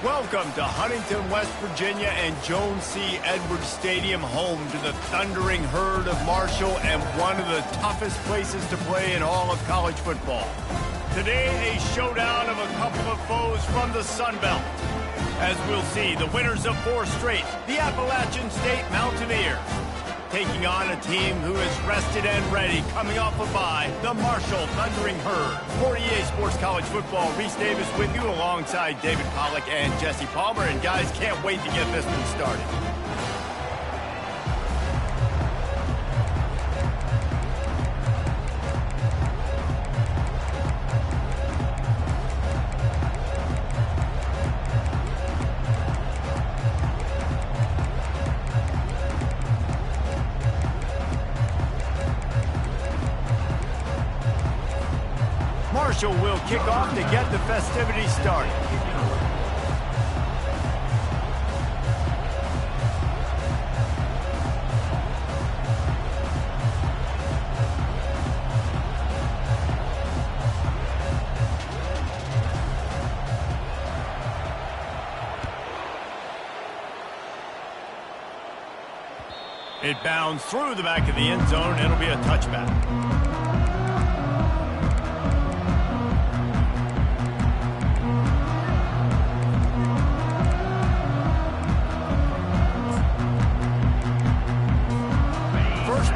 Welcome to Huntington, West Virginia and Jones C. Edwards Stadium, home to the thundering herd of Marshall and one of the toughest places to play in all of college football. Today, a showdown of a couple of foes from the Sun Belt. As we'll see, the winners of 4 straight, the Appalachian State Mountaineers, taking on a team who is rested and ready, coming off a bye, the Marshall Thundering Herd. For EA Sports College Football, Reese Davis with you alongside David Pollack and Jesse Palmer. And guys, can't wait to get this one started. Marshall will kick off to get the festivities started. It bounds through the back of the end zone. It'll be a touchback.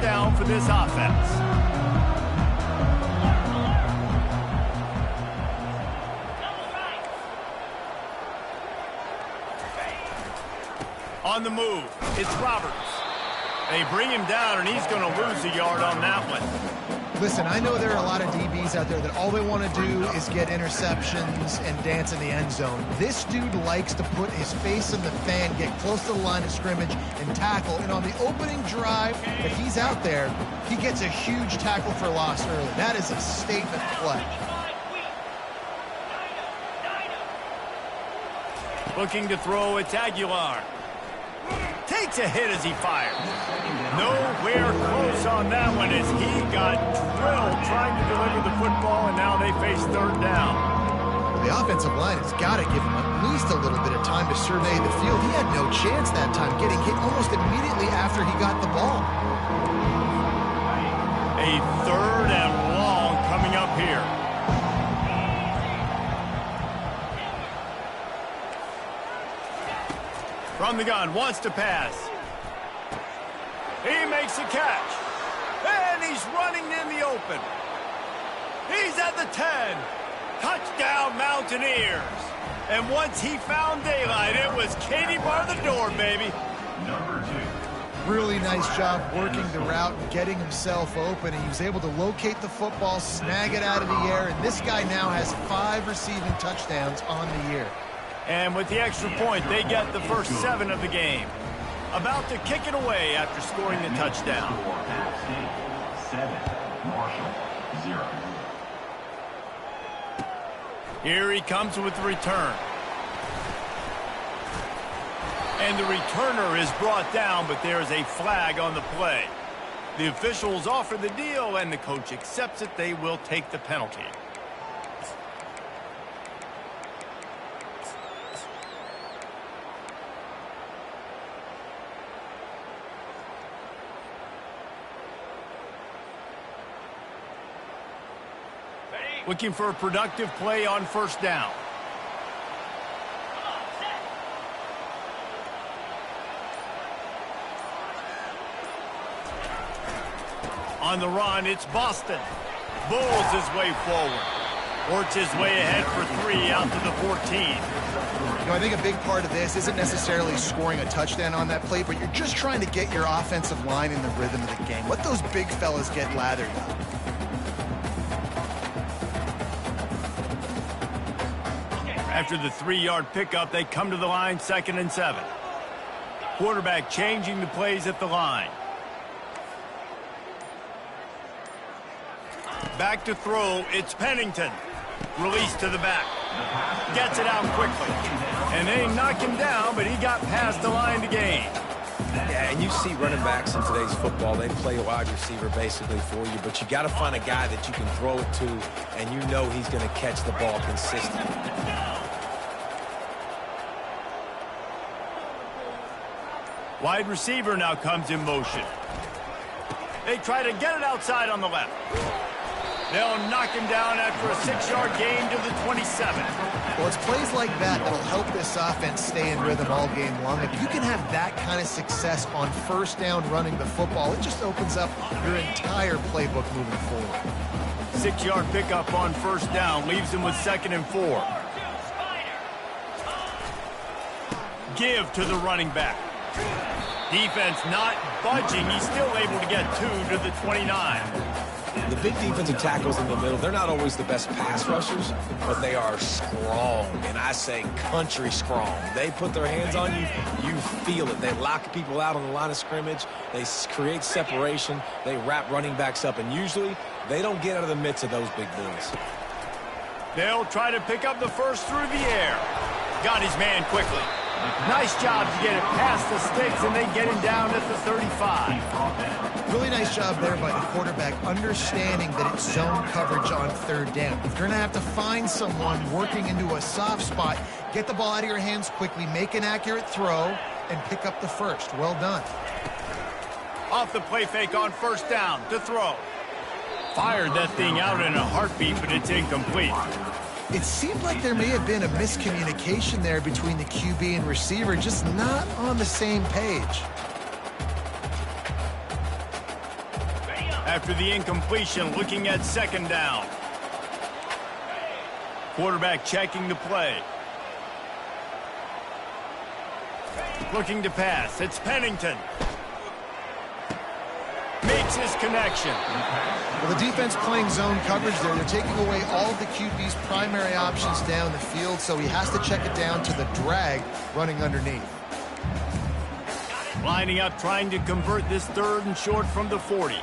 Down for this offense. On the move, it's Roberts. They bring him down, and he's going to lose a yard on that one. Listen, I know there are a lot of DBs out there that all they want to do is get interceptions and dance in the end zone. This dude likes to put his face in the fan, get close to the line of scrimmage, and tackle. And on the opening drive, if he's out there, he gets a huge tackle for loss early. That is a statement play. Looking to throw, it's Aguilar. Takes a hit as he fires. Nowhere close on that one as he got drilled trying to deliver the football, and now they face 3rd down. The offensive line has got to give him at least a little bit of time to survey the field. He had no chance that time, getting hit almost immediately after he got the ball. A 3rd and long coming up here. From the gun, wants to pass. He makes a catch. And he's running in the open. He's at the 10. Touchdown, Mountaineers. And once he found daylight, it was Katie bar the door, baby. Number 2. Really nice job working the route and getting himself open. And he was able to locate the football, snag it out of the air, and this guy now has 5 receiving touchdowns on the year. And with the extra point, they get the first 7 of the game. About to kick it away after scoring the touchdown. 7, Marshall, 0. Here he comes with the return. And the returner is brought down, but there is a flag on the play. The officials offer the deal, and the coach accepts it. They will take the penalty. Looking for a productive play on 1st down. On the run, it's Boston. Bulls his way forward. Works his way ahead for 3 out to the 14. You know, I think a big part of this isn't necessarily scoring a touchdown on that play, but you're just trying to get your offensive line in the rhythm of the game. Let those big fellas get lathered up. After the 3-yard pickup, they come to the line, 2nd and 7. Quarterback changing the plays at the line. Back to throw, it's Pennington. Release to the back. Gets it out quickly. And they knock him down, but he got past the line to gain. Yeah, and you see running backs in today's football, they play a wide receiver basically for you, but you got to find a guy that you can throw it to, and you know he's going to catch the ball consistently. Wide receiver now comes in motion. They try to get it outside on the left. They'll knock him down after a 6-yard gain to the 27. Well, it's plays like that that'll help this offense stay in rhythm all game long. If you can have that kind of success on first down running the football, it just opens up your entire playbook moving forward. 6-yard pickup on first down leaves him with 2nd and 4. Give to the running back. Defense not budging. He's still able to get 2 to the 29. The big defensive tackles in the middle, they're not always the best pass rushers, but they are strong, and I say country strong. They put their hands on you, you feel it. They lock people out on the line of scrimmage. They create separation. They wrap running backs up, and usually they don't get out of the midst of those big boys. They'll try to pick up the first through the air. Got his man quickly. Nice job to get it past the sticks, and they get him down at the 35. Really nice job there by the quarterback, understanding that it's zone coverage on 3rd down. If you're going to have to find someone working into a soft spot, get the ball out of your hands quickly, make an accurate throw, and pick up the first. Well done. Off the play fake on first down to throw. Fired that thing out in a heartbeat, but it's incomplete. It seemed like there may have been a miscommunication there between the QB and receiver, just not on the same page. After the incompletion, looking at 2nd down. Quarterback checking the play. Looking to pass. It's Pennington. Makes his connection. Well, the defense playing zone coverage there. They're taking away all of the QB's primary options down the field, so he has to check it down to the drag running underneath. Lining up, trying to convert this 3rd and short from the 40.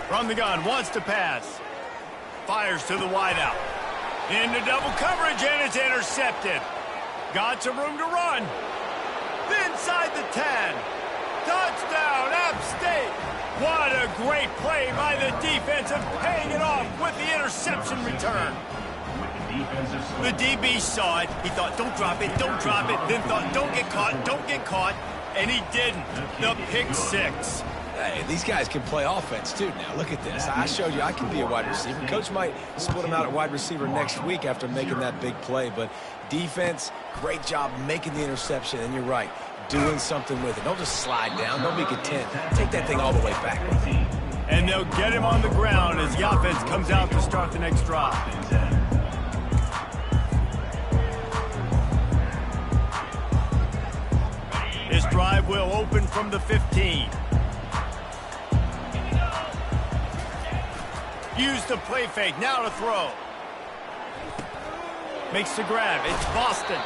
From the gun, wants to pass. Fires to the wideout. Into double coverage, and it's intercepted. Got some room to run. Inside the 10. Touchdown, App State. What a great play by the defense and paying it off with the interception return. The DB saw it. He thought, don't drop it, don't drop it. Then thought, don't get caught, and he didn't. The pick 6. Hey, these guys can play offense, too, now. Look at this. I showed you I can be a wide receiver. Coach might split him out at wide receiver next week after making that big play. But defense, great job making the interception. And you're right, doing something with it. Don't just slide down. Don't be content. Take that thing all the way back. And they'll get him on the ground as the offense comes out to start the next drive. This drive will open from the 15. Use the play fake, now to throw. Makes the grab, it's Boston.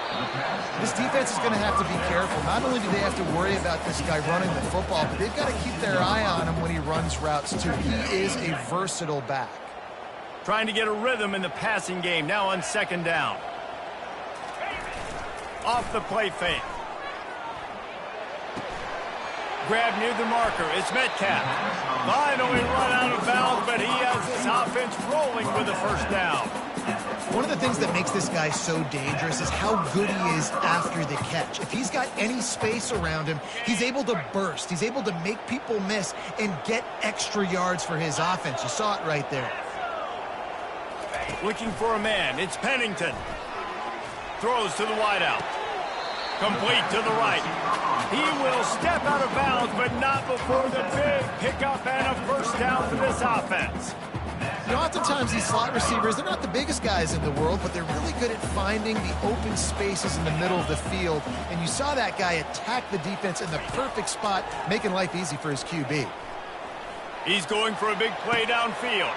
This defense is going to have to be careful. Not only do they have to worry about this guy running the football, but they've got to keep their eye on him when he runs routes, too. He is a versatile back. Trying to get a rhythm in the passing game, now on 2nd down. Off the play fake. Grab near the marker. It's Metcalf. Finally run out of bounds, but he has this offense rolling with a first down. One of the things that makes this guy so dangerous is how good he is after the catch. If he's got any space around him, he's able to burst. He's able to make people miss and get extra yards for his offense. You saw it right there. Looking for a man. It's Pennington. Throws to the wideout. Complete to the right. He will step out of bounds, but not before the big pickup and a first down for this offense. You know, oftentimes these slot receivers, they're not the biggest guys in the world, but they're really good at finding the open spaces in the middle of the field. And you saw that guy attack the defense in the perfect spot, making life easy for his QB. He's going for a big play downfield.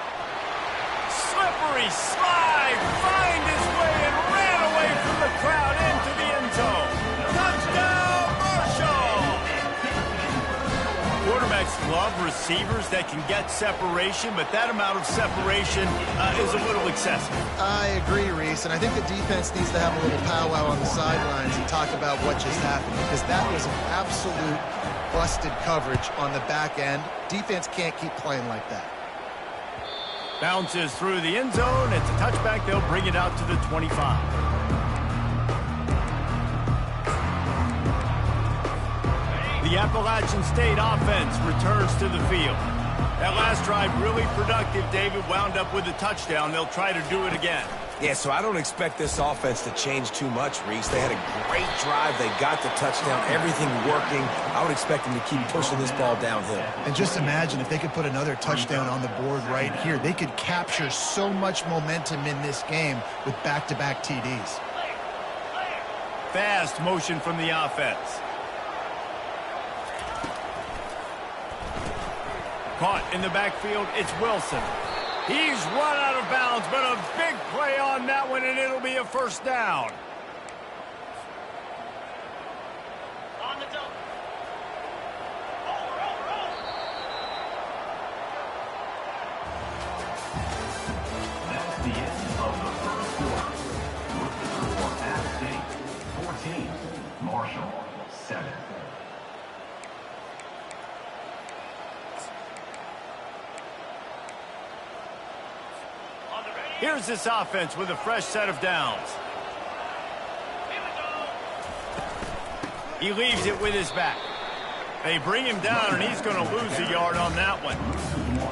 Slippery slide, find his way and ran away from the crowd into the end zone. Touchdown, Marshall! Quarterbacks love receivers that can get separation, but that amount of separation is a little excessive. I agree, Reese, and I think the defense needs to have a little powwow on the sidelines and talk about what just happened, because that was an absolute busted coverage on the back end. Defense can't keep playing like that. Bounces through the end zone. It's a touchback. They'll bring it out to the 25. The Appalachian State offense returns to the field. That last drive really productive. David wound up with a touchdown. They'll try to do it again. Yeah, so I don't expect this offense to change too much, Reese. They had a great drive. They got the touchdown. Everything working. I would expect them to keep pushing this ball downhill. And just imagine if they could put another touchdown on the board right here. They could capture so much momentum in this game with back-to-back TDs. Fast motion from the offense. Caught in the backfield, it's Wilson. He's run out of bounds, but a big play on that one, and it'll be a first down. On the double. That's the end of the first quarter. With the score, App State 14, Marshall 7. Here's this offense with a fresh set of downs. He leaves it with his back. They bring him down, and he's going to lose a yard on that one.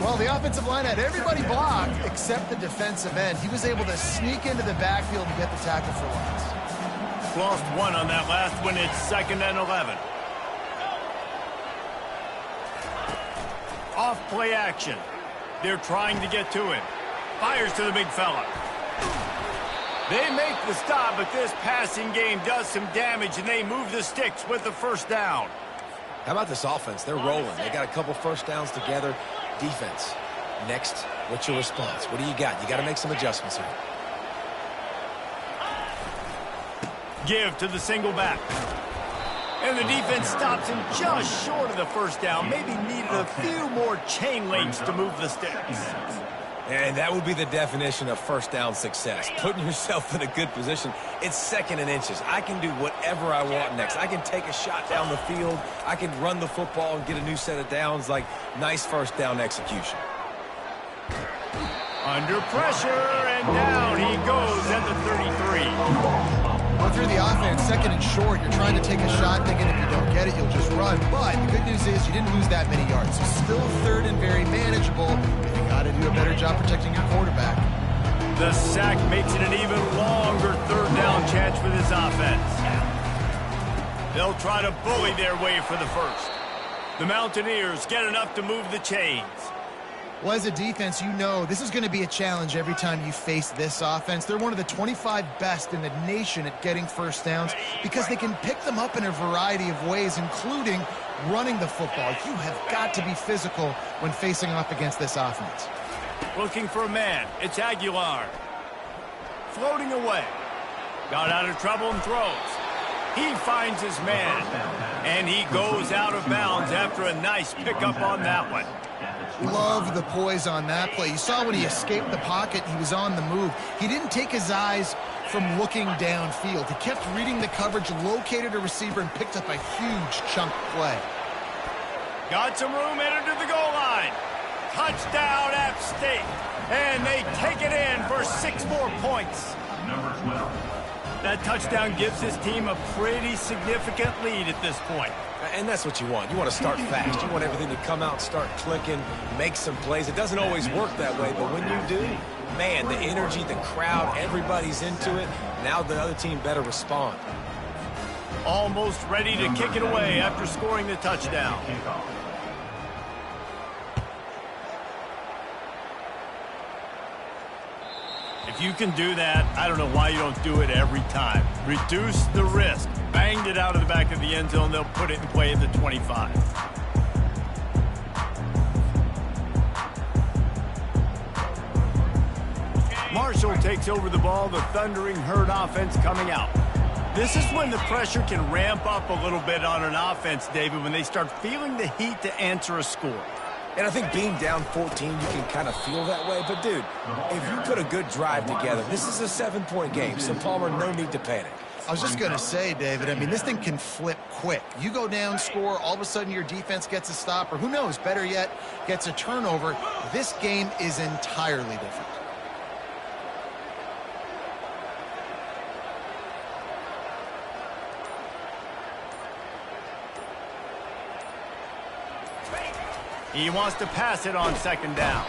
Well, the offensive line had everybody blocked except the defensive end. He was able to sneak into the backfield and get the tackle for loss. Lost one on that last one. It's 2nd and 11. Off play action. They're trying to get to him. Fires to the big fella. They make the stop, but this passing game does some damage, and they move the sticks with the first down. How about this offense? They're rolling. They got a couple first downs together. Defense. Next, what's your response? What do you got? You got to make some adjustments here. Give to the single back. And the defense stops him just short of the first down. Maybe needed a few more chain links to move the sticks. And that would be the definition of first down success. Putting yourself in a good position. It's 2nd and inches. I can do whatever I want next. I can take a shot down the field. I can run the football and get a new set of downs. Like, nice first down execution. Under pressure, and down he goes at the 33. Well, through the offense, 2nd and short, you're trying to take a shot, thinking if you don't get it, you'll just run. But the good news is you didn't lose that many yards. So still 3rd and very manageable. You got to do a better job protecting your quarterback. The sack makes it an even longer 3rd down chance for this offense. They'll try to bully their way for the first. The Mountaineers get enough to move the chains. Well, as a defense, you know this is going to be a challenge every time you face this offense. They're one of the 25 best in the nation at getting first downs because they can pick them up in a variety of ways, including running the football. You have got to be physical when facing off against this offense. Looking for a man. It's Aguilar. Floating away. Got out of trouble and throws. He finds his man. And he goes out of bounds after a nice pickup on that one. Love the poise on that play. You saw when he escaped the pocket, he was on the move. He didn't take his eyes from looking downfield. He kept reading the coverage, located a receiver, and picked up a huge chunk play. Got some room, entered to the goal line. Touchdown, App State. And they take it in for 6 more points. Number 12. That touchdown gives his team a pretty significant lead at this point. And that's what you want. You want to start fast. You want everything to come out, start clicking, make some plays. It doesn't always work that way, but when you do, man, the energy, the crowd, everybody's into it. Now the other team better respond. Almost ready to kick it away after scoring the touchdown. If you can do that, I don't know why you don't do it every time. Reduce the risk. Banged it out of the back of the end zone. They'll put it in play at the 25. Marshall takes over the ball. The Thundering Herd offense coming out. This is when the pressure can ramp up a little bit on an offense, David, when they start feeling the heat to answer a score. And I think being down 14, you can kind of feel that way. But, dude, if you put a good drive together, this is a 7-point game, so, Palmer, no need to panic. I was just going to say, David, I mean, this thing can flip quick. You go down, score, all of a sudden your defense gets a stop, or who knows, better yet, gets a turnover. This game is entirely different. He wants to pass it on second down.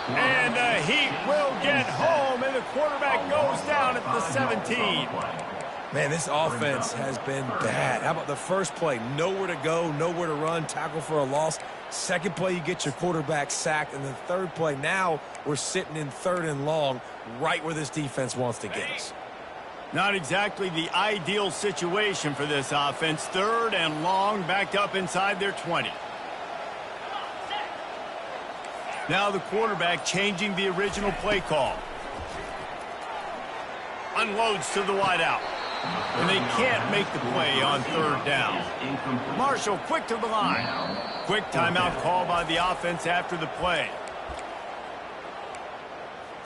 And the Heat will get home, and the quarterback goes down at the 17. Man, this offense has been bad. How about the first play? Nowhere to go, nowhere to run, tackle for a loss. Second play, you get your quarterback sacked. And the third play, now we're sitting in 3rd and long, right where this defense wants to get us. Not exactly the ideal situation for this offense. 3rd and long, backed up inside their 20. Now the quarterback changing the original play call. Unloads to the wideout. And they can't make the play on 3rd down. Marshall quick to the line. Quick timeout call by the offense after the play.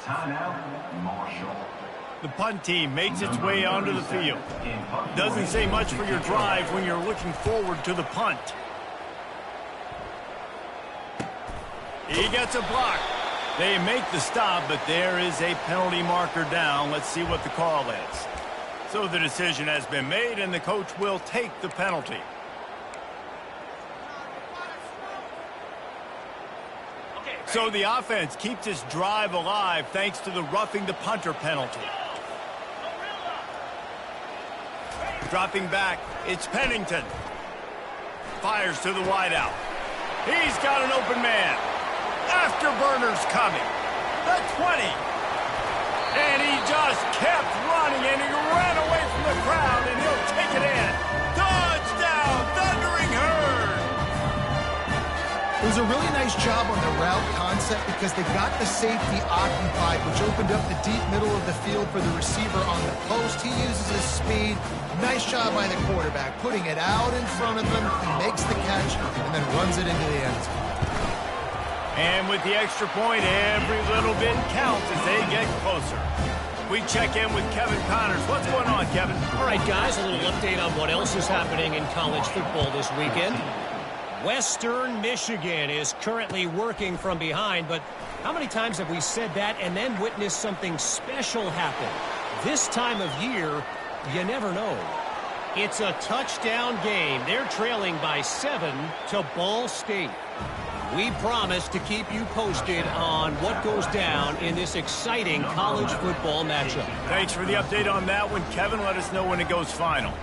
Timeout, Marshall. The punt team makes its way onto the field. Doesn't say much for your drive when you're looking forward to the punt. He gets a block. They make the stop, but there is a penalty marker down. Let's see what the call is. So the decision has been made, and the coach will take the penalty. So the offense keeps its drive alive thanks to the roughing the punter penalty. Dropping back, it's Pennington. Fires to the wideout. He's got an open man. Afterburner's coming. The 20. And he just kept running, and he ran away from the crowd, and he'll take it in. Touchdown, Thundering Herd. It was a really nice job on the route concept because they got the safety occupied, which opened up the deep middle of the field for the receiver on the post. He uses his speed. Nice job by the quarterback, putting it out in front of him. He makes the catch and then runs it into the end zone. And with the extra point, every little bit counts as they get closer. We check in with Kevin Connors. What's going on, Kevin? All right, guys, a little update on what else is happening in college football this weekend. Western Michigan is currently working from behind, but how many times have we said that and then witnessed something special happen? This time of year, you never know. It's a touchdown game. They're trailing by 7 to Ball State. We promise to keep you posted on what goes down in this exciting college football matchup. Thanks for the update on that one, Kevin. Let us know when it goes final.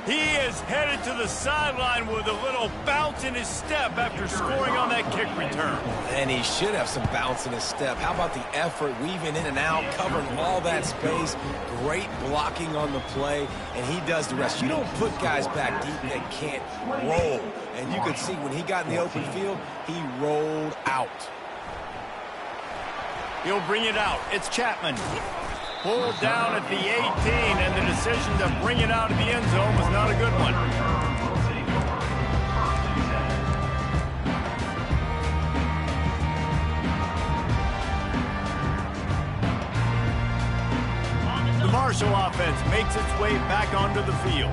He is headed to the sideline with a little bounce in his step after scoring on that kick return. And he should have some bounce in his step. How about the effort, weaving in and out, covering all that space, great blocking on the play, and he does the rest. You don't put guys back deep that can't roll. And you could see when he got in the open field, he rolled out. He'll bring it out. It's Chapman. Pulled down at the 18, and the decision to bring it out of the end zone was not a good one. The Marshall offense makes its way back onto the field.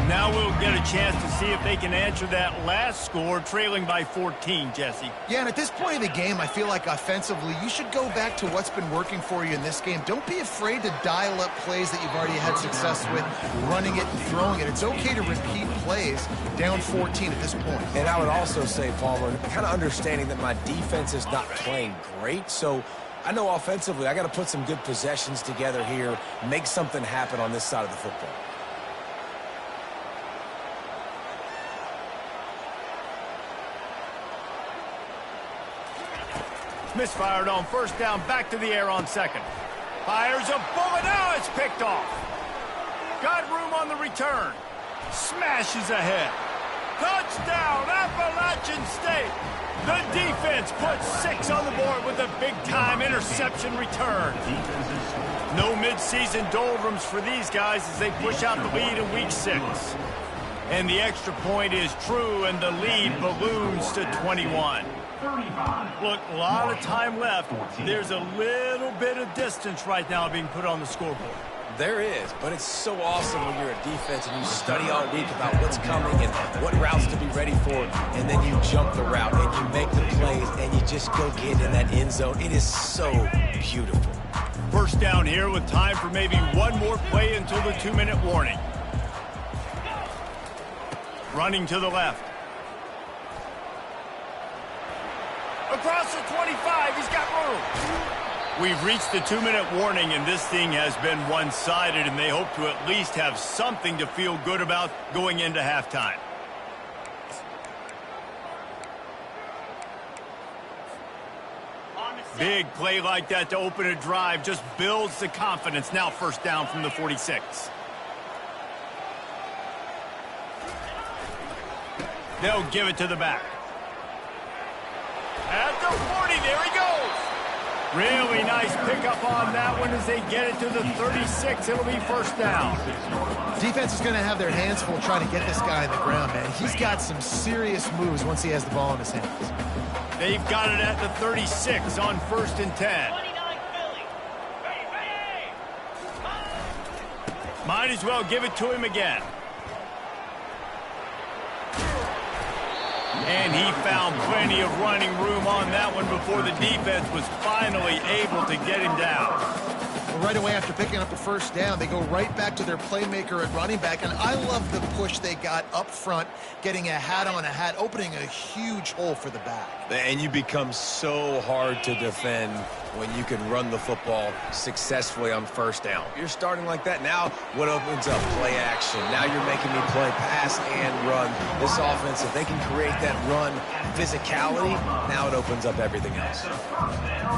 Now we'll get a chance to see if they can answer that last score, trailing by 14, Jesse. Yeah, and at this point of the game, I feel like offensively, you should go back to what's been working for you in this game. Don't be afraid to dial up plays that you've already had success with, running it and throwing it. It's okay to repeat plays down 14 at this point. And I would also say, Palmer, kind of understanding that my defense is not playing great, so I know offensively I got to put some good possessions together here, make something happen on this side of the football. Misfired on first down, back to the air on second. Fires a bullet, now it's picked off. Got room on the return. Smashes ahead. Touchdown, Appalachian State. The defense puts 6 on the board with a big-time interception return. No midseason doldrums for these guys as they push out the lead in week 6. And the extra point is true, and the lead balloons to 21. Look, a lot of time left. There's a little bit of distance right now being put on the scoreboard. There is, but it's so awesome when you're a defense and you study all week about what's coming and what routes to be ready for, and then you jump the route and you make the plays and you just go get in that end zone. It is so beautiful. First down here with time for maybe one more play until the 2-minute warning. Running to the left. Across the 25, he's got room. We've reached the 2-minute warning, and this thing has been one-sided, and they hope to at least have something to feel good about going into halftime. Big play like that to open a drive just builds the confidence. Now first down from the 46. They'll give it to the back. At the 40, there he goes. Really nice pickup on that one as they get it to the 36. It'll be first down. Defense is going to have their hands full trying to get this guy on the ground, man. He's got some serious moves once he has the ball in his hands. They've got it at the 36 on 1st and 10. Might as well give it to him again. And he found plenty of running room on that one before the defense was finally able to get him down. Well, right away after picking up the first down, they go right back to their playmaker at running back. And I love the push they got up front, getting a hat on a hat, opening a huge hole for the back. And you become so hard to defend when you can run the football successfully on first down. You're starting like that. Now what opens up? Play action. Now you're making me play pass and run. This offense, if they can create that run physicality, now it opens up everything else.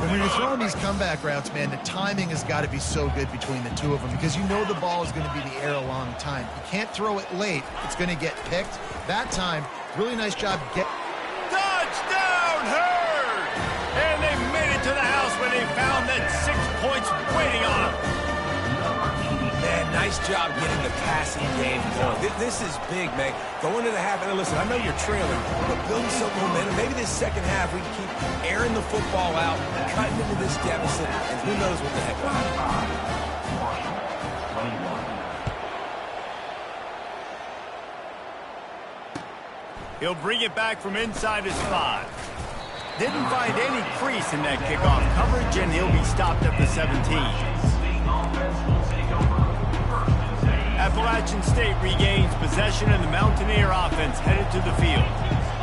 When you're throwing these comeback routes, man, the timing has got to be so good between the two of them because you know the ball is going to be in the air a long time. You can't throw it late. It's going to get picked. That time, really nice job. Touchdown, Hurd! And they made it to the house when they found that 6 points waiting on them. Man, nice job getting the passing game going. This is big, man. Going to the half, and listen, I know you're trailing, but building some momentum. Maybe this second half we can keep airing the football out, cutting into this deficit, and who knows what the heck will happen. He'll bring it back from inside his 5. Didn't find any crease in that kickoff coverage, and he'll be stopped at the 17. Appalachian State regains possession, and the Mountaineer offense headed to the field.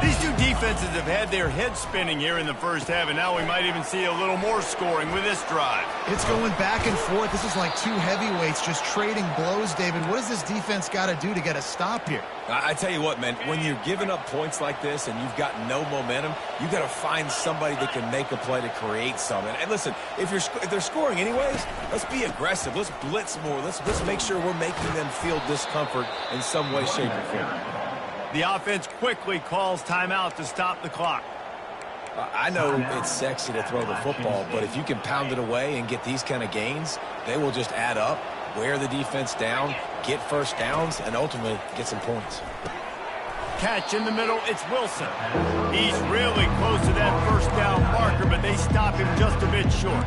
These two defenses have had their heads spinning here in the first half, and now we might even see a little more scoring with this drive. It's going back and forth. This is like two heavyweights just trading blows, David. What does this defense got to do to get a stop here? I tell you what, man, when you're giving up points like this and you've got no momentum, you've got to find somebody that can make a play to create something. And listen, if they're scoring anyways, let's be aggressive. Let's blitz more. Let's make sure we're making them feel discomfort in some way, shape, or form. The offense quickly calls timeout to stop the clock. I know it's sexy to throw the football, but if you can pound it away and get these kind of gains, they will just add up, wear the defense down, get first downs, and ultimately get some points. Catch in the middle, it's Wilson. He's really close to that first down marker, but they stop him just a bit short.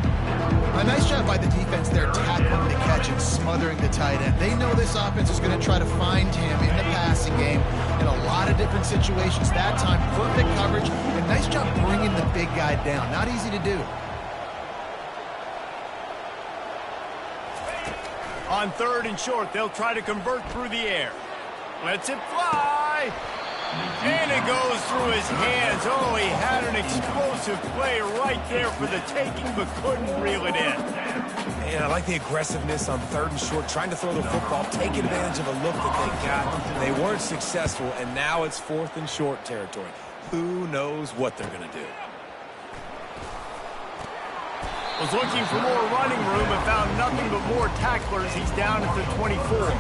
A nice job by the defense there, tackling the catch and smothering the tight end. They know this offense is going to try to find him in the passing game in a lot of different situations. That time, perfect coverage, and nice job bringing the big guy down. Not easy to do. On 3rd and short, they'll try to convert through the air. Lets it fly. And it goes through his hands. Oh, he had an explosive play right there for the taking, but couldn't reel it in. And I like the aggressiveness on 3rd and short, trying to throw the football, taking advantage of a look that they got. They weren't successful, and now it's 4th and short territory. Who knows what they're going to do? Was looking for more running room and found nothing but more tacklers. He's down at the 24.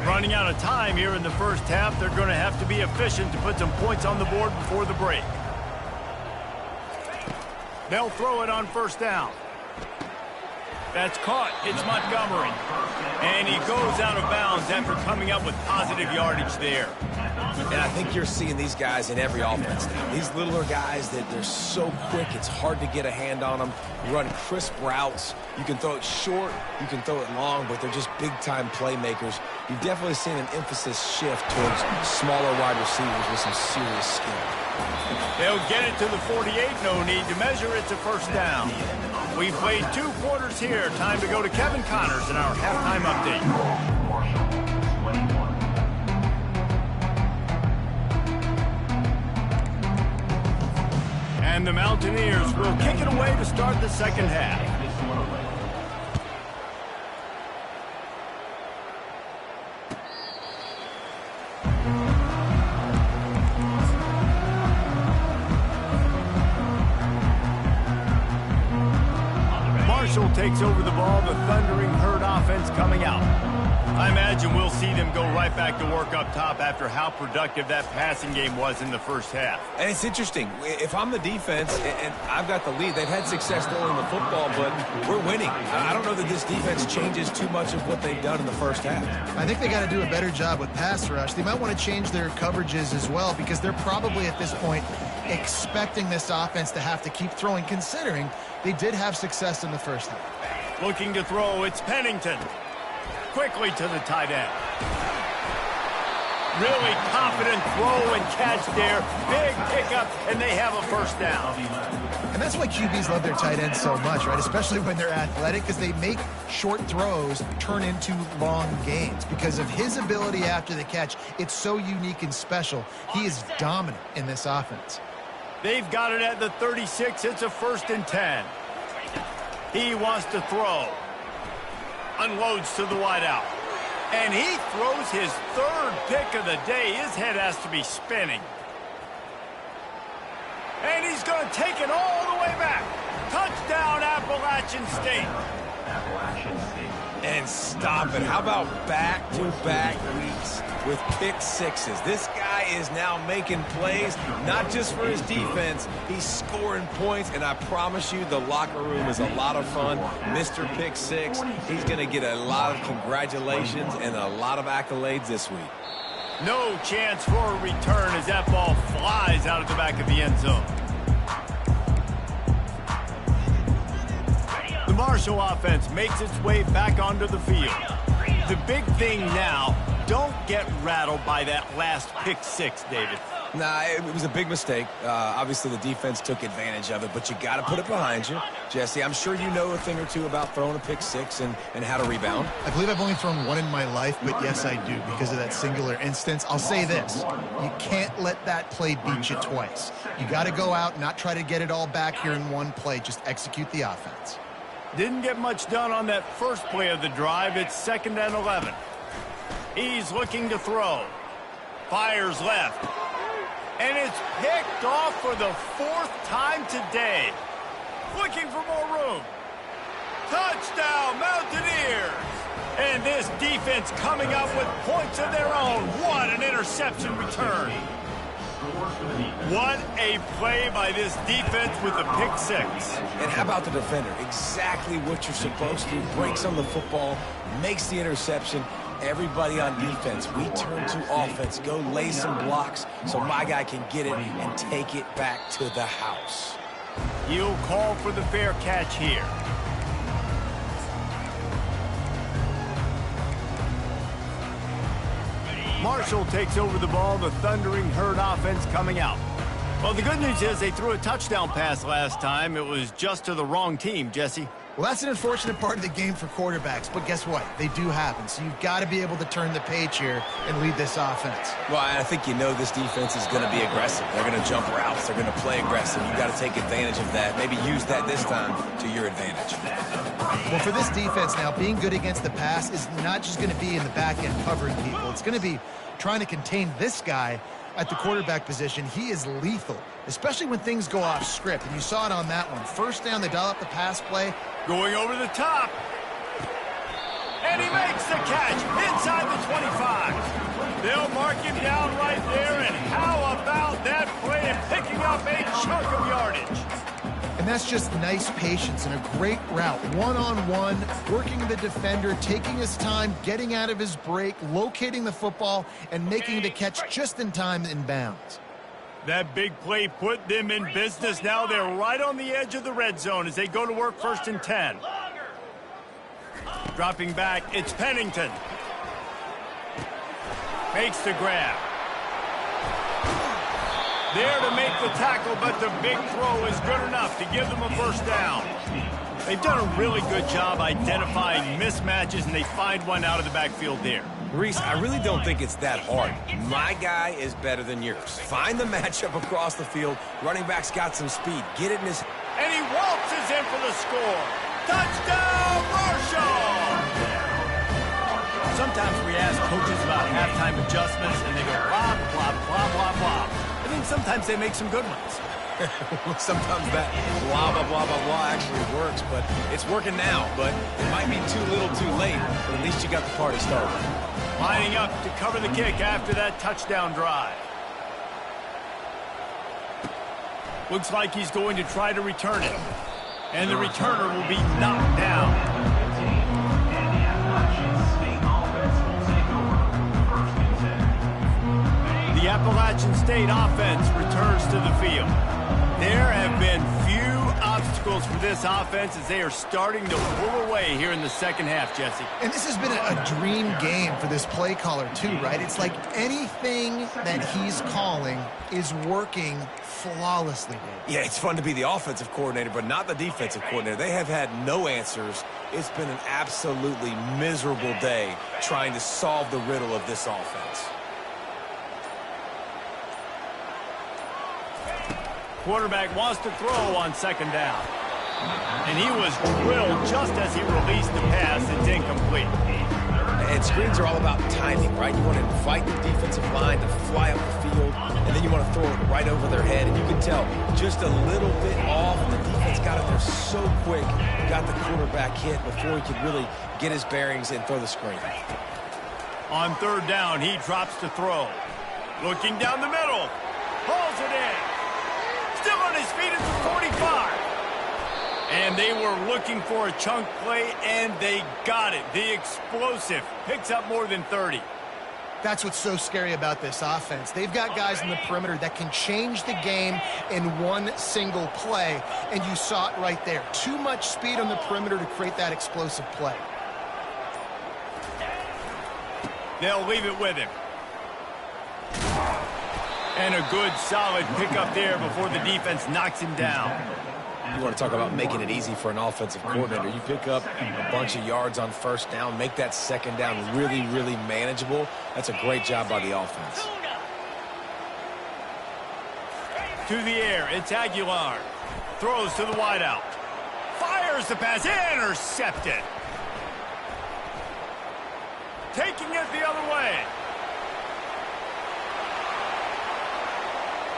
Running out of time here in the first half. They're going to have to be efficient to put some points on the board before the break. They'll throw it on first down. That's caught. It's Montgomery. And he goes out of bounds after coming up with positive yardage there. And I think you're seeing these guys in every offense now. These littler guys that they're so quick, it's hard to get a hand on them. Run crisp routes. You can throw it short, you can throw it long, but they're just big-time playmakers. You've definitely seen an emphasis shift towards smaller wide receivers with some serious skill. They'll get it to the 48. No need to measure. It's a first down. We've played 2 quarters here. Time to go to Kevin Connors in our halftime update. Marshall, 21. And the Mountaineers will kick it away to start the second half. Marshall takes over the ball, the Thundering Herd offense coming out. I imagine we'll see them go right back to work up top after how productive that passing game was in the first half. And it's interesting. If I'm the defense and I've got the lead, they've had success throwing the football, but we're winning. I don't know that this defense changes too much of what they've done in the first half. I think they got to do a better job with pass rush. They might want to change their coverages as well because they're probably at this point expecting this offense to have to keep throwing, considering they did have success in the first half. Looking to throw, it's Pennington. Quickly to the tight end. Really confident throw and catch there. Big pickup, and they have a first down. And that's why QBs love their tight ends so much, right? Especially when they're athletic, because they make short throws turn into long gains. Because of his ability after the catch, it's so unique and special. He is dominant in this offense. They've got it at the 36. It's a 1st and 10. He wants to throw. Unloads to the wideout. And he throws his 3rd pick of the day. His head has to be spinning. And he's going to take it all the way back. Touchdown, Appalachian State. Appalachian State. And stop it. How about back-to-back weeks with pick sixes? This guy is now making plays, not just for his defense. He's scoring points, and I promise you the locker room is a lot of fun. Mr. Pick Six, he's going to get a lot of congratulations and a lot of accolades this week. No chance for a return as that ball flies out of the back of the end zone. The Marshall offense makes its way back onto the field. The big thing now, don't get rattled by that last pick six, David. Nah, it was a big mistake. Obviously, the defense took advantage of it, but you got to put it behind you. Jesse, I'm sure you know a thing or two about throwing a pick six and how to rebound. I believe I've only thrown one in my life, but yes, I do because of that singular instance. I'll say this. You can't let that play beat you twice. You got to go out, not try to get it all back here in one play. Just execute the offense. Didn't get much done on that first play of the drive. It's 2nd and 11. He's looking to throw. Fires left. And it's picked off for the 4th time today. Looking for more room. Touchdown, Mountaineers! And this defense coming up with points of their own. What an interception return. What a play by this defense with the pick six. And how about the defender? Exactly what you're supposed to. Breaks on the football, makes the interception. Everybody on defense, we turn to offense. Go lay some blocks so my guy can get it and take it back to the house. He'll call for the fair catch here. Marshall takes over the ball, the Thundering Herd offense coming out. Well, the good news is they threw a touchdown pass last time. It was just to the wrong team, Jesse. Well, that's an unfortunate part of the game for quarterbacks, but guess what? They do happen, so you've got to be able to turn the page here and lead this offense. Well, I think you know this defense is going to be aggressive. They're going to jump routes. They're going to play aggressive. You've got to take advantage of that. Maybe use that this time to your advantage. Well, for this defense now, being good against the pass is not just going to be in the back end covering people. It's going to be trying to contain this guy at the quarterback position. He is lethal, especially when things go off script. And you saw it on that one. First down, they dial up the pass play. Going over the top. And he makes the catch inside the 25. They'll mark him down right there. And how about that play and picking up a chunk of yardage? And that's just nice patience and a great route. One-on-one, working the defender, taking his time, getting out of his break, locating the football, and making the catch just in time in bounds. That big play put them in business. Now they're right on the edge of the red zone as they go to work 1st and 10. Dropping back, it's Pennington. Makes the grab. There to make the tackle, but the big throw is good enough to give them a first down. They've done a really good job identifying mismatches, and they find one out of the backfield there. Reese, I really don't think it's that hard. My guy is better than yours. Find the matchup across the field. Running back's got some speed. Get it in his... And he waltzes in for the score. Touchdown, Marshall! Sometimes we ask coaches about halftime adjustments, and they go blah, blah, blah, blah, blah. I think sometimes they make some good ones. Sometimes that blah, blah, blah, blah, blah actually works, but it's working now. But it might be too little too late, but at least you got the party started. Lining up to cover the kick after that touchdown drive. Looks like he's going to try to return it. And the returner will be knocked down. The Appalachian State offense returns to the field. There have been few obstacles for this offense as they are starting to pull away here in the second half, Jesse. And this has been a dream game for this play caller too, right? It's like anything that he's calling is working flawlessly. Yeah, it's fun to be the offensive coordinator, but not the defensive coordinator. They have had no answers. It's been an absolutely miserable day trying to solve the riddle of this offense. Quarterback wants to throw on 2nd down. And he was drilled just as he released the pass. It's incomplete. And screens are all about timing, right? You want to invite the defensive line to fly up the field, and then you want to throw it right over their head. And you can tell just a little bit off, and the defense got it there so quick, got the quarterback hit before he could really get his bearings and throw the screen. On 3rd down, he drops to throw. Looking down the middle. Hauls it in. Still on his feet at the 45. And they were looking for a chunk play, and they got it. The explosive picks up more than 30. That's what's so scary about this offense. They've got guys in the perimeter that can change the game in one single play, and you saw it right there. Too much speed on the perimeter to create that explosive play. They'll leave it with him. And a good, solid pickup there before the defense knocks him down. You want to talk about making it easy for an offensive coordinator. You pick up a bunch of yards on 1st down, make that 2nd down really, really manageable. That's a great job by the offense. To the air, it's Aguilar. Throws to the wideout. Fires the pass, intercepted. Taking it the other way.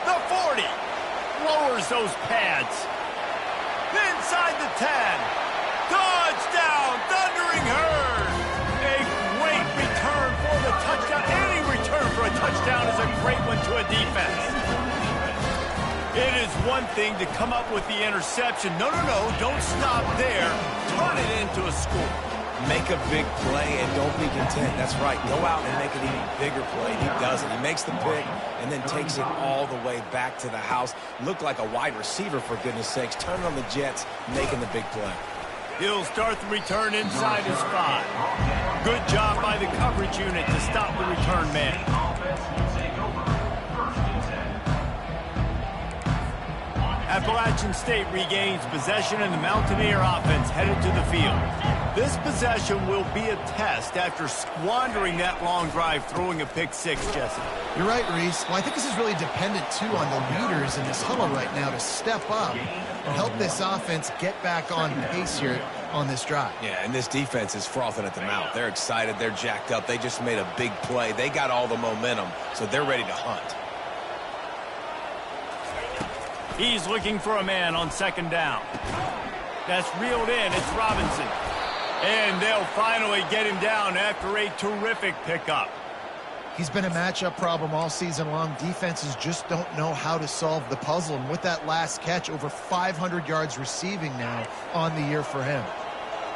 The 40. Lowers those pads. Inside the 10. Touchdown, Thundering Herd. A great return for the touchdown. Any return for a touchdown is a great one to a defense. It is one thing to come up with the interception. No, don't stop there. Turn it into a score. Make a big play and don't be content. That's right. Go out and make an even bigger play. He does it. He makes the pick and then takes it all the way back to the house. Looked like a wide receiver, for goodness sakes. Turn on the Jets, making the big play. He'll start the return inside his 5. Good job by the coverage unit to stop the return man. Appalachian State regains possession and the Mountaineer offense headed to the field. This possession will be a test after squandering that long drive throwing a pick 6, Jesse. You're right, Reese. Well, I think this is really dependent, too, on the leaders in this huddle right now to step up and help this offense get back on pace here on this drive. Yeah, and this defense is frothing at the mouth. They're excited. They're jacked up. They just made a big play. They got all the momentum, so they're ready to hunt. He's looking for a man on 2nd down. That's reeled in. It's Robinson. And they'll finally get him down after a terrific pickup. He's been a matchup problem all season long. Defenses just don't know how to solve the puzzle. And with that last catch, over 500 yards receiving now on the year for him.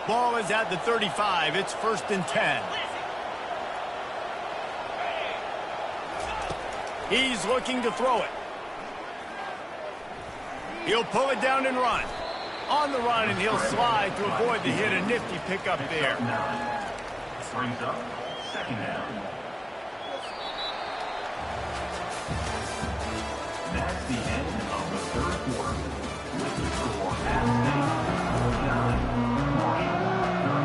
Ball is at the 35. It's 1st and 10. He's looking to throw it. He'll pull it down and run. On the run, and he'll slide to avoid the hit. A nifty pickup there. Brings up 2nd down. That's the end of the 3rd quarter. With the score at stake, 9, Marshall 35.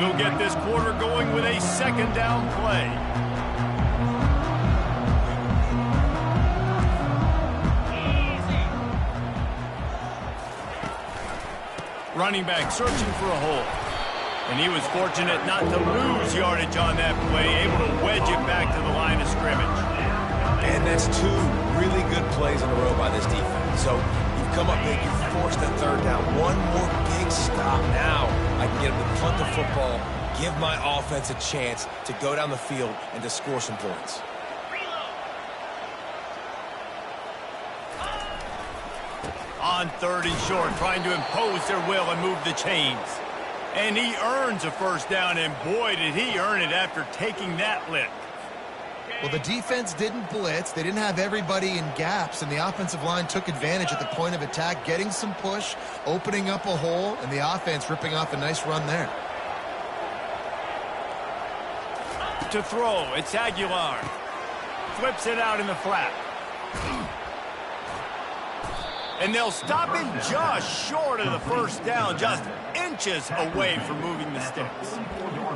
We'll get this quarter going with a 2nd down play. Running back searching for a hole. And he was fortunate not to lose yardage on that play, able to wedge it back to the line of scrimmage. And that's 2 really good plays in a row by this defense. So you've come up big, you've forced that 3rd down. One more big stop. Now I can get him to punt the football, give my offense a chance to go down the field and to score some points. On 3rd and short, trying to impose their will and move the chains. And he earns a 1st down, and boy, did he earn it after taking that lick. Well, the defense didn't blitz. They didn't have everybody in gaps, and the offensive line took advantage at the point of attack, getting some push, opening up a hole, and the offense ripping off a nice run there. To throw, it's Aguilar. Flips it out in the flat. And they'll stop him just short of the 1st down, just inches away from moving the sticks.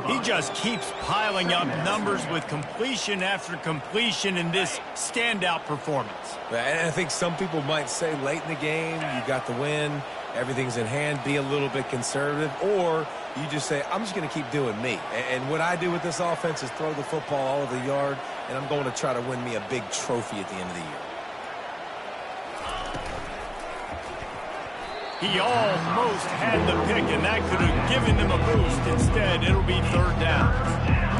He just keeps piling up numbers with completion after completion in this standout performance. And I think some people might say late in the game, you got the win, everything's in hand, be a little bit conservative, or you just say, I'm just going to keep doing me. And what I do with this offense is throw the football all over the yard, and I'm going to try to win me a big trophy at the end of the year. He almost had the pick, and that could have given them a boost. Instead, it'll be 3rd down.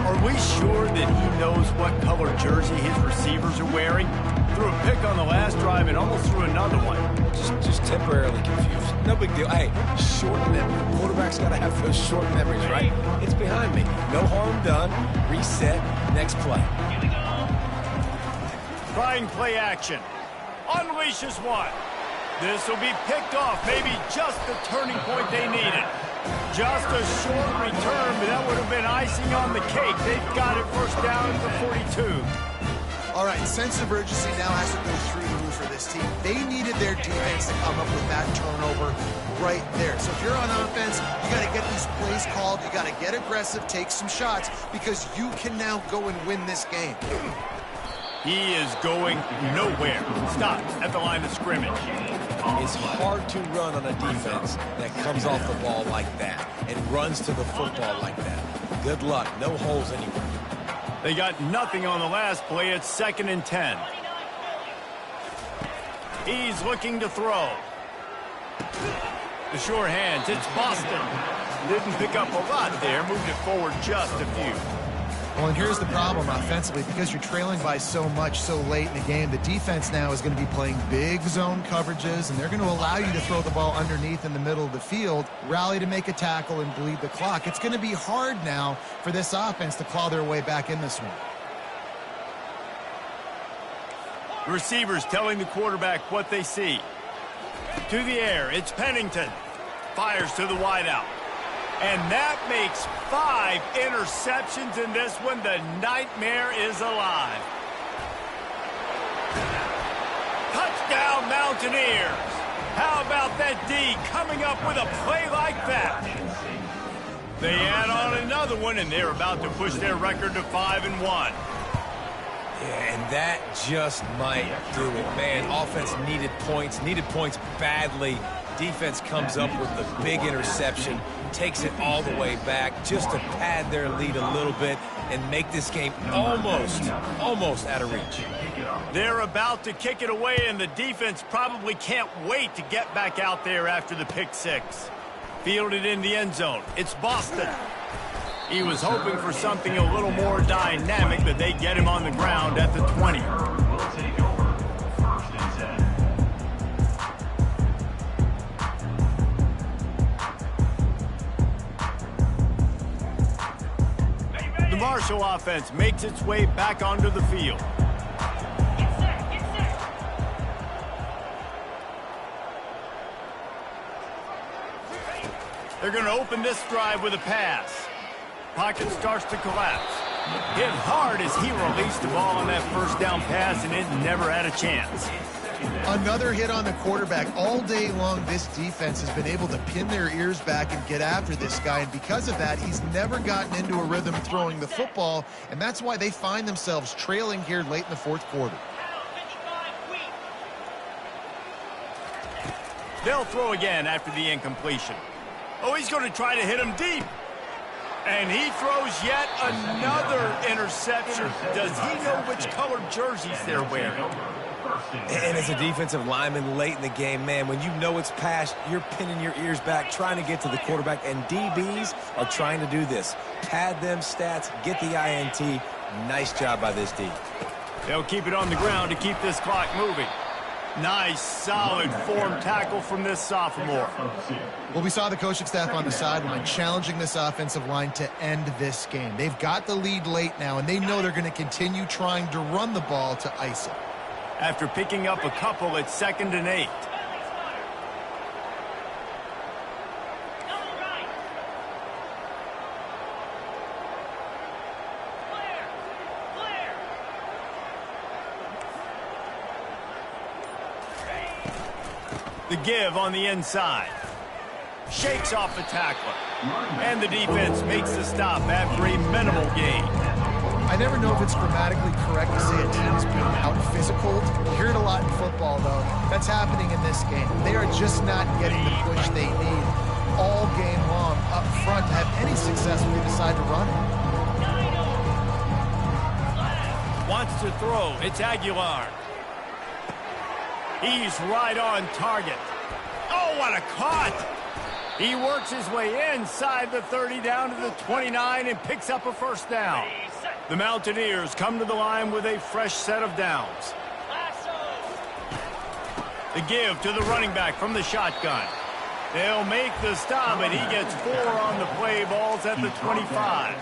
Are we sure that he knows what color jersey his receivers are wearing? Threw a pick on the last drive and almost threw another one. Just temporarily confused. No big deal. Hey, short memory. Quarterback's got to have those short memories, right? It's behind me. No harm done. Reset. Next play. Trying play action. Unleashes one. This will be picked off, maybe just the turning point they needed. Just a short return, but that would have been icing on the cake. They've got it 1st down at the 42. All right, sense of urgency now has to go through the roof for this team. They needed their defense to come up with that turnover right there. So if you're on offense, you got to get these plays called. You got to get aggressive, take some shots, because you can now go and win this game. He is going nowhere. Stopped at the line of scrimmage. It's hard to run on a defense that comes off the ball like that and runs to the football like that. Good luck. No holes anywhere. They got nothing on the last play. It's 2nd and 10. He's looking to throw. The sure hands. It's Boston. Didn't pick up a lot there. Moved it forward just a few. Well, and here's the problem offensively. Because you're trailing by so much so late in the game, the defense now is going to be playing big zone coverages, and they're going to allow you to throw the ball underneath in the middle of the field, rally to make a tackle, and bleed the clock. It's going to be hard now for this offense to claw their way back in this one. Receivers telling the quarterback what they see. To the air, it's Pennington. Fires to the wideout. And that makes 5 interceptions in this one. The nightmare is alive. Touchdown, Mountaineers. How about that D coming up with a play like that? They add on another one, and they're about to push their record to 5-1. Yeah, and that just might do it. Man, offense needed points badly. Defense comes up with the big interception, takes it all the way back just to pad their lead a little bit and make this game almost out of reach. They're about to kick it away, and the defense probably can't wait to get back out there after the pick six. Fielded in the end zone. It's Boston. He was hoping for something a little more dynamic, but they get him on the ground at the 20. Will take over. First and 10. The Marshall offense makes its way back onto the field. They're going to open this drive with a pass. Pocket starts to collapse. Hit hard as he released the ball on that first down pass, and it never had a chance. Another hit on the quarterback. All day long, this defense has been able to pin their ears back and get after this guy, and because of that, he's never gotten into a rhythm throwing the football, and that's why they find themselves trailing here late in the fourth quarter. They'll throw again after the incompletion. Oh, he's going to try to hit him deep. And he throws yet another interception. Does he know which colored jerseys they're wearing? And as a defensive lineman late in the game, man, when you know it's past, you're pinning your ears back, trying to get to the quarterback, and DBs are trying to do this. Pad them stats, get the INT. Nice job by this D. They'll keep it on the ground to keep this clock moving. Nice, solid form tackle from this sophomore. Well, we saw the coaching staff on the sideline challenging this offensive line to end this game. They've got the lead late now, and they know they're going to continue trying to run the ball to ice it. After picking up a couple, it's 2nd and 8. The give on the inside. Shakes off the tackler. And the defense makes the stop after a minimal gain. I never know if it's grammatically correct to say a team's being out-physical. You hear it a lot in football, though. That's happening in this game. They are just not getting the push they need all game long up front to have any success when they decide to run it. Wants to throw. It's Aguilar. He's right on target. Oh, what a cut! He works his way inside the 30 down to the 29 and picks up a first down. The Mountaineers come to the line with a fresh set of downs. The give to the running back from the shotgun. They'll make the stop, and he gets 4 on the play. Ball's at the 25.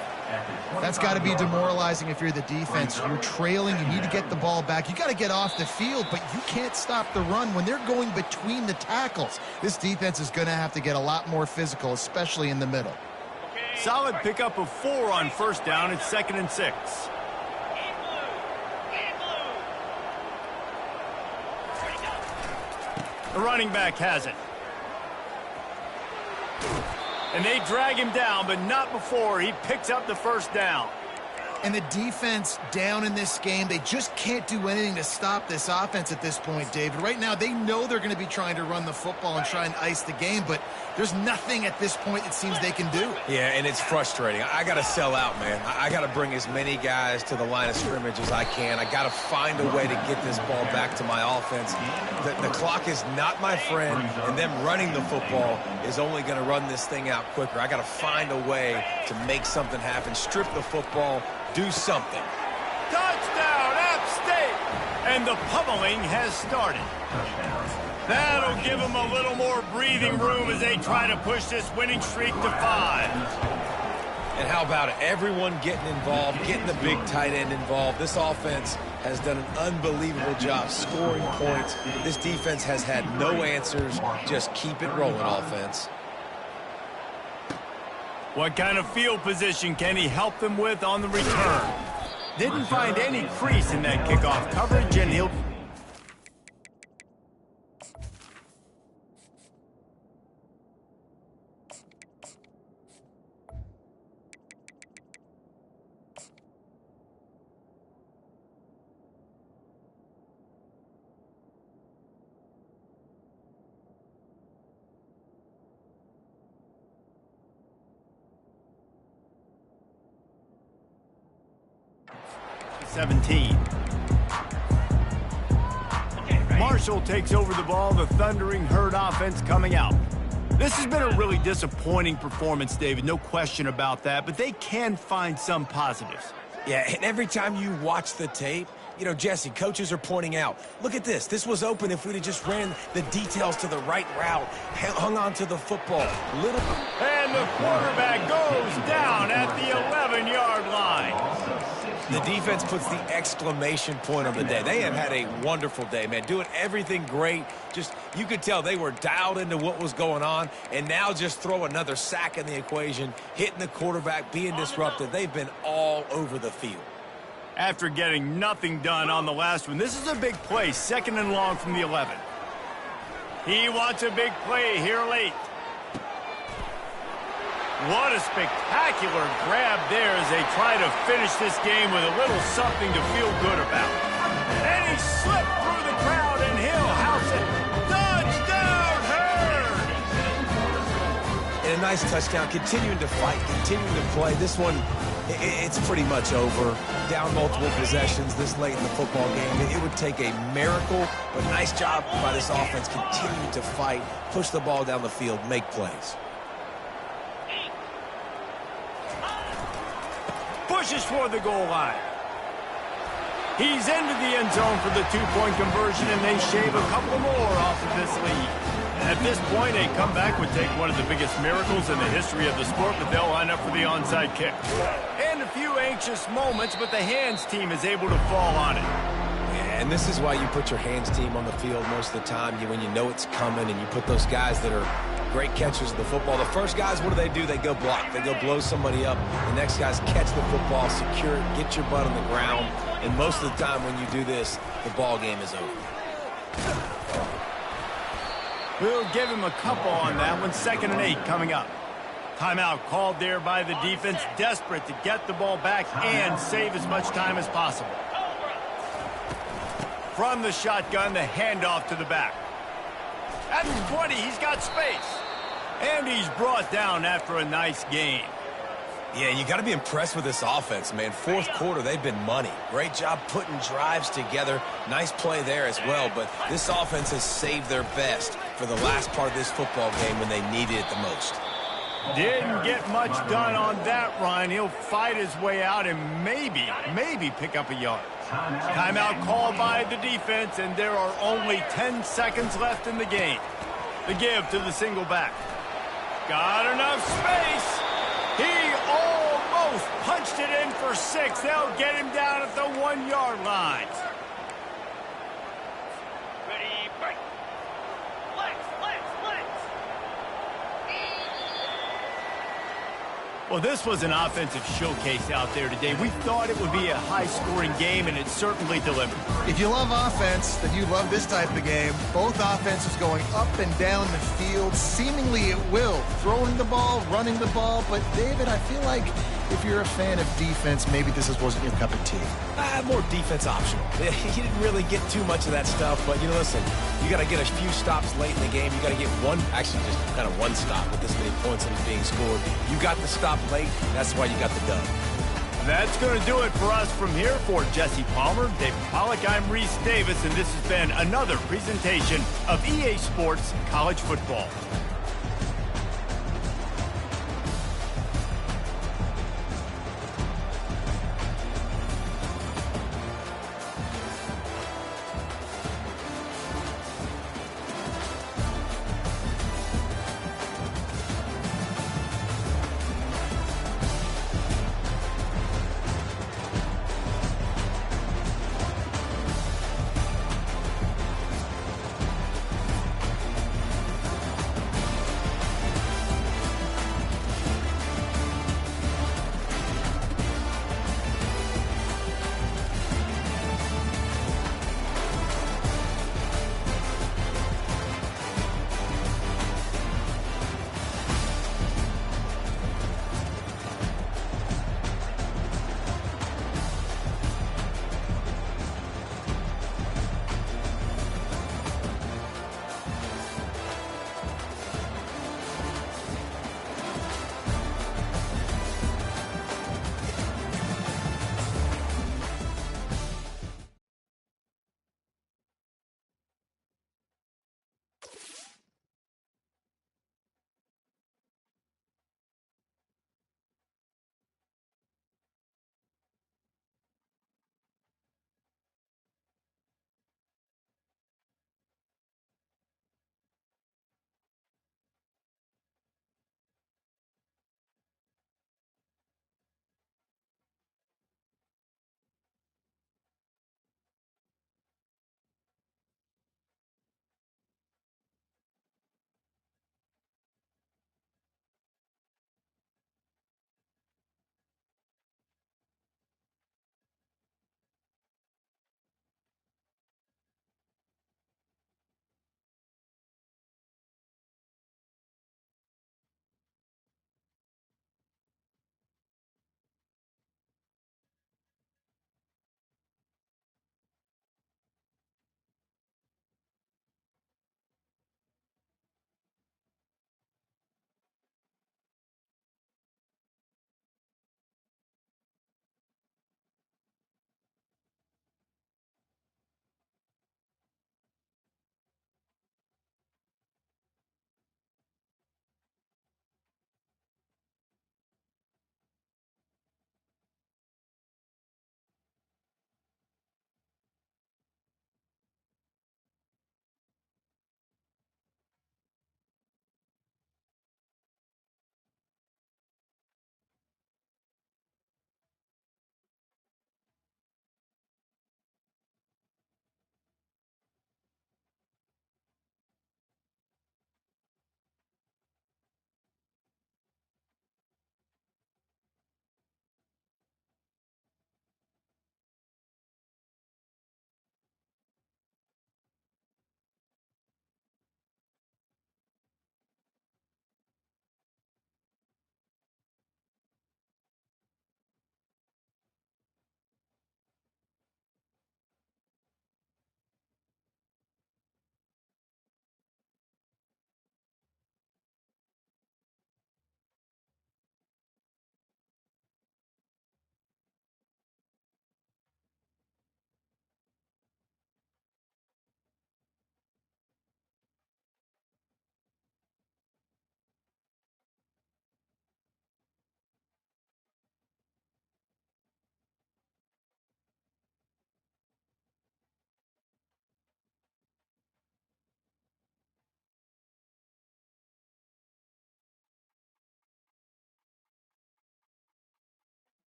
That's got to be demoralizing if you're the defense. You're trailing. You need to get the ball back. You got to get off the field, but you can't stop the run when they're going between the tackles. This defense is going to have to get a lot more physical, especially in the middle. Solid pickup of 4 on first down. It's 2nd and 6. The running back has it. And they drag him down, but not before he picks up the first down. And the defense down in this game, they just can't do anything to stop this offense at this point, David. Right now, they know they're going to be trying to run the football and try and ice the game, but there's nothing at this point it seems they can do. Yeah, and it's frustrating. I got to sell out, man. I got to bring as many guys to the line of scrimmage as I can. I got to find a way to get this ball back to my offense. The clock is not my friend, and them running the football is only going to run this thing out quicker. I got to find a way to make something happen, strip the football, do something. Touchdown, App State! And the pummeling has started. That'll give them a little more breathing room as they try to push this winning streak to 5. And how about it? Everyone getting involved, getting the big tight end involved. This offense has done an unbelievable job scoring points. This defense has had no answers. Just keep it rolling, offense. What kind of field position can he help them with on the return? Didn't find any crease in that kickoff coverage, and he'll... Marshall takes over the ball, the Thundering Herd offense coming out. This has been a really disappointing performance, David, no question about that, but they can find some positives. Yeah, and every time you watch the tape, you know, Jesse, coaches are pointing out, look at this. This was open if we'd have just ran the details to the right route, hung on to the football. And the quarterback goes down at the 11-yard line. The defense puts the exclamation point on the day. They have had a wonderful day, man, doing everything great. Just, you could tell they were dialed into what was going on, and now just throw another sack in the equation, hitting the quarterback, being disrupted. They've been all over the field. After getting nothing done on the last one, this is a big play, 2nd and long from the 11. He wants a big play here late. What a spectacular grab there as they try to finish this game with a little something to feel good about. And he slipped through the crowd, and he'll house it. Touchdown, Herd! And a nice touchdown, continuing to fight, continuing to play. This one, it's pretty much over. Down multiple possessions this late in the football game. It would take a miracle, but nice job by this offense continuing to fight, push the ball down the field, make plays. Pushes for the goal line. He's into the end zone for the 2-point conversion, and they shave a couple more off of this lead. At this point, a comeback would take one of the biggest miracles in the history of the sport, but they'll line up for the onside kick. And a few anxious moments, but the hands team is able to fall on it. Yeah, and this is why you put your hands team on the field most of the time, when you know it's coming, and you put those guys that are great catchers of the football. The first guys, what do? They go block. They go blow somebody up. The next guys catch the football, secure it, get your butt on the ground. And most of the time when you do this, the ball game is over. We'll give him a couple on that one. 2nd and 8 coming up. Timeout called there by the defense, desperate to get the ball back and save as much time as possible. From the shotgun, the handoff to the back. At the 20, he's got space. And he's brought down after a nice gain. Yeah, you got to be impressed with this offense, man. 4th quarter, they've been money. Great job putting drives together. Nice play there as well, but this offense has saved their best for the last part of this football game when they needed it the most. Didn't get much done on that run. He'll fight his way out and maybe pick up a yard. Timeout called by the defense, and there are only 10 seconds left in the game. The give to the single back. Got enough space. He almost punched it in for 6. They'll get him down at the 1-yard line. Ready, break. Flex. Well, this was an offensive showcase out there today. We thought it would be a high-scoring game, and it certainly delivered. If you love offense, then you love this type of game. Both offenses going up and down the field, seemingly at will. Throwing the ball, running the ball. But, David, I feel like if you're a fan of defense, maybe this wasn't your cup of tea. More defense optional. He didn't really get too much of that stuff, but, listen, you got to get a few stops late in the game. You got to get just kind of one stop with this many points that is being scored. You got the stop late. That's why you got the dub. That's going to do it for us from here. For Jesse Palmer, David Pollack, I'm Reese Davis, and this has been another presentation of EA Sports College Football.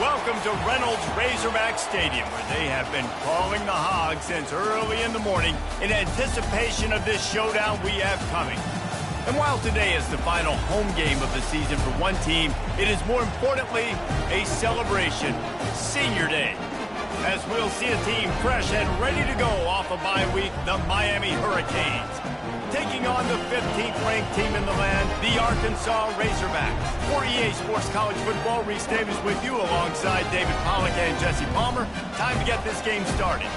Welcome to Reynolds Razorback Stadium, where they have been calling the Hogs since early in the morning in anticipation of this showdown we have coming. And while today is the final home game of the season for one team, it is more importantly a celebration, Senior Day, as we'll see a team fresh and ready to go off a bye week, the Miami Hurricanes, taking on the 15th-ranked team in the land, the Arkansas Razorbacks. For EA Sports College Football, Reese Davis with you alongside David Pollack and Jesse Palmer. Time to get this game started.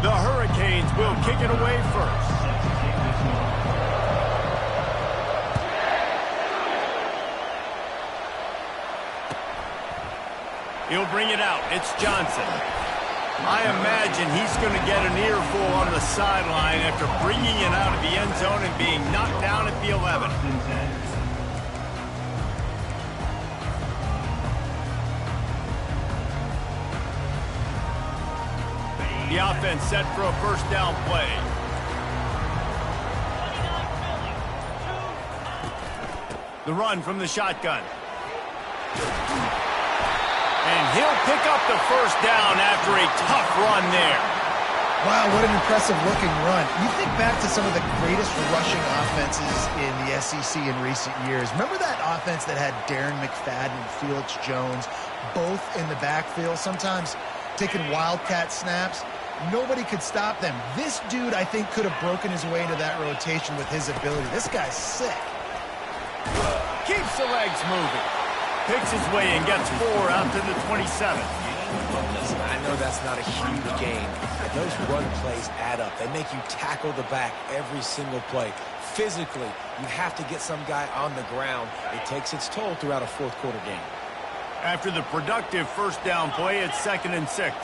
The Hurricanes will kick it away first. He'll bring it out. It's Johnson. I imagine he's going to get an earful on the sideline after bringing it out of the end zone and being knocked down at the 11. The offense set for a first down play. The run from the shotgun. And he'll pick up the first down after a tough run there. Wow, what an impressive-looking run. You think back to some of the greatest rushing offenses in the SEC in recent years. Remember that offense that had Darren McFadden and Felix Jones both in the backfield, sometimes taking wildcat snaps? Nobody could stop them. This dude, I think, could have broken his way into that rotation with his ability. This guy's sick. Keeps the legs moving. Picks his way and gets 4 out to the 27. Listen, I know that's not a huge gain, but those run plays add up. They make you tackle the back every single play. Physically, you have to get some guy on the ground. It takes its toll throughout a fourth-quarter game. After the productive first down play, it's 2nd and 6.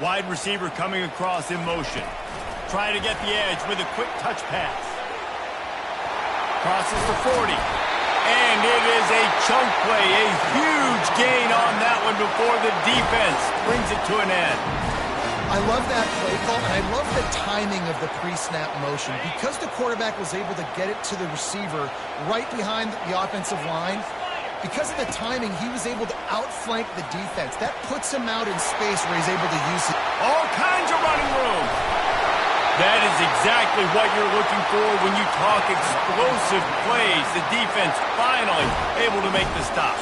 Wide receiver coming across in motion. Trying to get the edge with a quick touch pass. Crosses the 40. And it is a chunk play. A huge gain on that one before the defense brings it to an end. I love that play call, and I love the timing of the pre-snap motion. Because the quarterback was able to get it to the receiver right behind the offensive line, because of the timing, he was able to outflank the defense. That puts him out in space where he's able to use it. All kinds of running room. That is exactly what you're looking for when you talk explosive plays. The defense finally able to make the stop.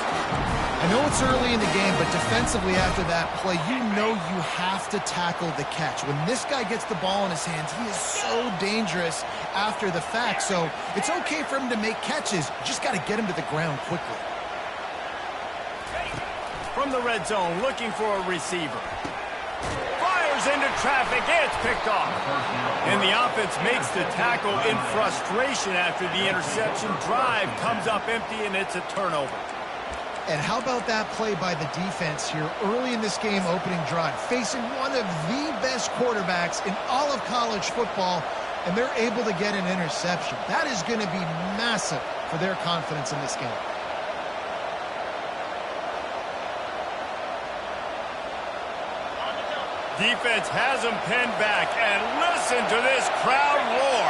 I know it's early in the game, but defensively after that play, you know you have to tackle the catch. When this guy gets the ball in his hands, he is so dangerous after the fact. So it's okay for him to make catches. You just got to get him to the ground quickly. From the red zone, looking for a receiver. Fires into traffic, it's picked off. And the offense makes the tackle in frustration after the interception. Drive comes up empty, and it's a turnover. And how about that play by the defense here early in this game, opening drive, facing one of the best quarterbacks in all of college football, and they're able to get an interception. That is going to be massive for their confidence in this game. Defense has him pinned back, and listen to this crowd roar.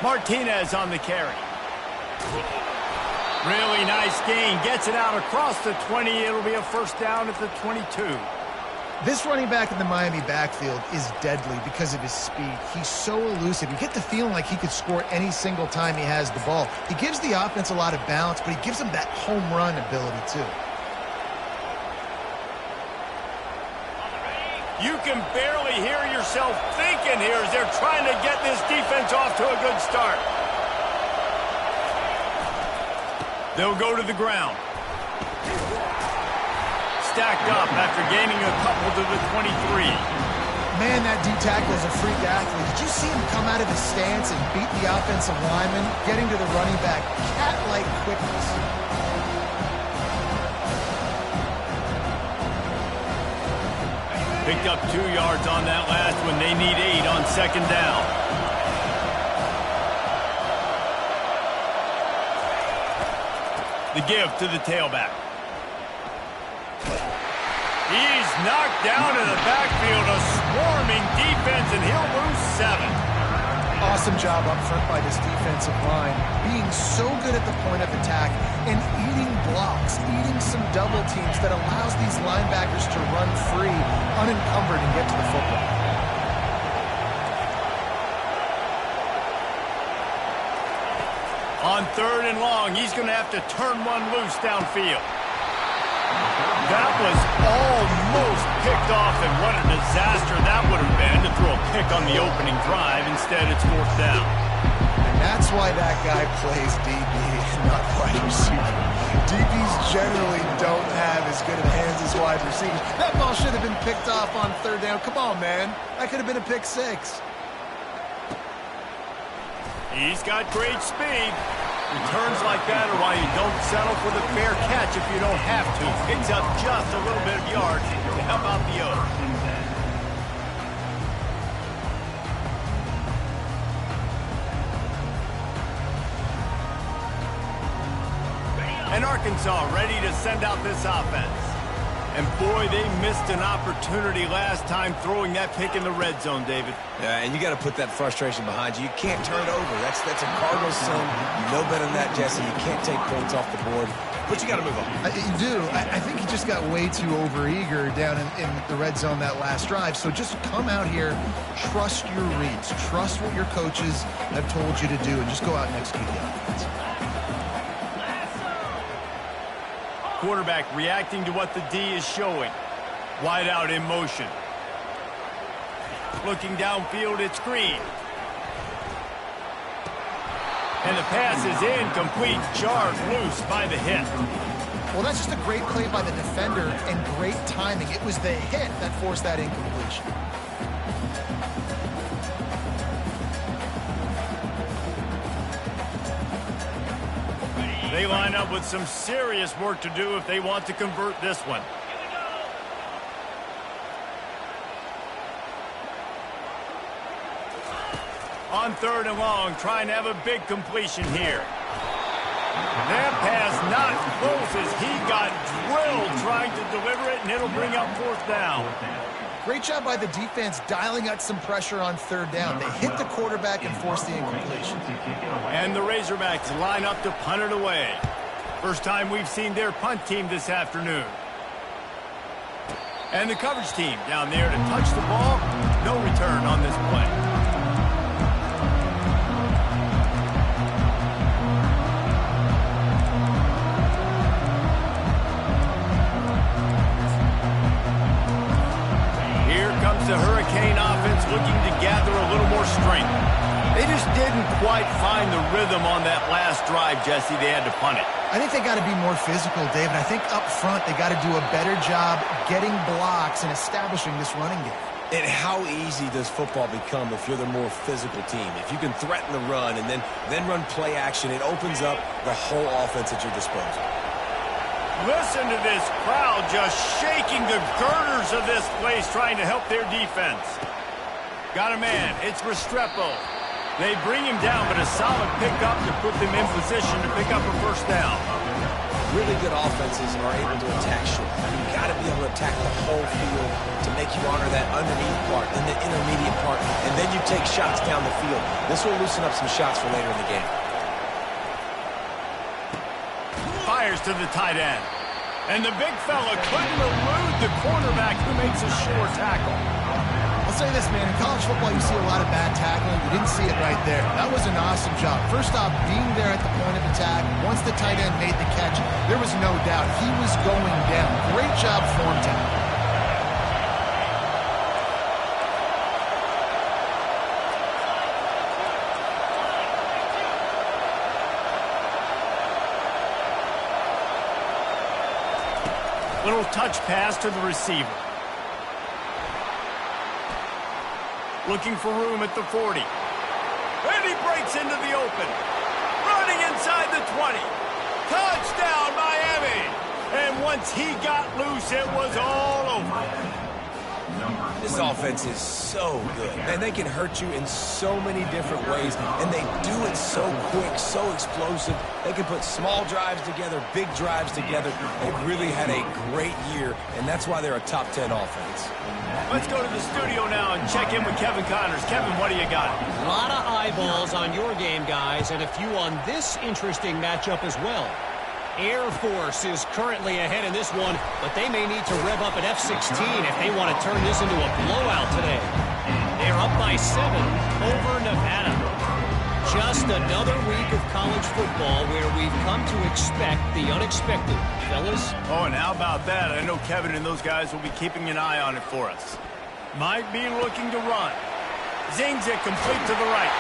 Martinez on the carry. Really nice gain. Gets it out across the 20. It'll be a first down at the 22. This running back in the Miami backfield is deadly because of his speed. He's so elusive. You get the feeling like he could score any single time he has the ball. He gives the offense a lot of balance, but he gives them that home run ability too. You can barely hear yourself thinking here as they're trying to get this defense off to a good start. They'll go to the ground. Stacked up after gaining a couple to the 23. Man, that D-tackle is a freak athlete. Did you see him come out of his stance and beat the offensive lineman, getting to the running back? Cat-like quickness. Picked up 2 yards on that last one. They need 8 on second down. The give to the tailback. He's knocked down in the backfield, a swarming defense, and he'll lose 7. Awesome job up front by this defensive line, being so good at the point of attack and eating blocks, eating some double teams that allows these linebackers to run free, unencumbered, and get to the football. On 3rd and long, he's going to have to turn one loose downfield. That was almost picked off, and what a disaster that would have been to throw a pick on the opening drive. Instead, it's 4th down. And that's why that guy plays DB, not wide receiver. DBs generally don't have as good of hands as wide receivers. That ball should have been picked off on 3rd down. Come on, man. That could have been a pick 6. He's got great speed. Returns like that are why you don't settle for the fair catch if you don't have to. Picks up just a little bit of yards to help out the O's. And Arkansas ready to send out this offense. And boy, they missed an opportunity last time throwing that pick in the red zone, David. Yeah, and you got to put that frustration behind you. You can't turn it over. That's a Cardinal sin. You know better than that, Jesse. You can't take points off the board, but you got to move on. You do. I think he just got way too overeager down in the red zone that last drive. So just come out here, trust your reads, trust what your coaches have told you to do, and just go out and execute the offense. Quarterback reacting to what the D is showing. Wide out in motion. Looking downfield, it's Green. And the pass is incomplete. Jarred loose by the hit. Well, that's just a great play by the defender and great timing. It was the hit that forced that incompletion. They line up with some serious work to do if they want to convert this one. On 3rd and long, trying to have a big completion here. That pass not close as he got drilled trying to deliver it, and it'll bring up 4th down. Great job by the defense dialing out some pressure on 3rd down. They hit the quarterback and forced the incompletion. And the Razorbacks line up to punt it away. First time we've seen their punt team this afternoon. And the coverage team down there to touch the ball. No return on this play. The Hurricane offense looking to gather a little more strength. They just didn't quite find the rhythm on that last drive, Jesse. They had to punt it. I think they got to be more physical, David. I think up front they got to do a better job getting blocks and establishing this running game. And how easy does football become if you're the more physical team? If you can threaten the run and then run play action, it opens up the whole offense at your disposal. Listen to this crowd just shaking the girders of this place trying to help their defense. Got a man. It's Restrepo. They bring him down, but a solid pickup to put them in position to pick up a 1st down. Really good offenses are able to attack short. You've got to be able to attack the whole field to make you honor that underneath part and the intermediate part, and then you take shots down the field. This will loosen up some shots for later in the game. Fires to the tight end. And the big fella couldn't elude the cornerback who makes a sure tackle. I'll say this, man. In college football, you see a lot of bad tackling. You didn't see it right there. That was an awesome job. First off, being there at the point of attack. Once the tight end made the catch, there was no doubt he was going down. Great job form tackle. Little touch pass to the receiver. Looking for room at the 40. And he breaks into the open. Running inside the 20. Touchdown, Miami. And once he got loose, it was all over. This offense is so good. Man, they can hurt you in so many different ways, and they do it so quick, so explosive. They can put small drives together, big drives together. They've really had a great year, and that's why they're a top 10 offense. Let's go to the studio now and check in with Kevin Connors. Kevin, what do you got? A lot of eyeballs on your game, guys, and a few on this interesting matchup as well. Air Force is currently ahead in this one, but they may need to rev up an F-16 if they want to turn this into a blowout today. They're up by 7 over Nevada. Just another week of college football where we've come to expect the unexpected. Fellas? Oh, and how about that? I know Kevin and those guys will be keeping an eye on it for us. Might be looking to run. Zings it complete to the right.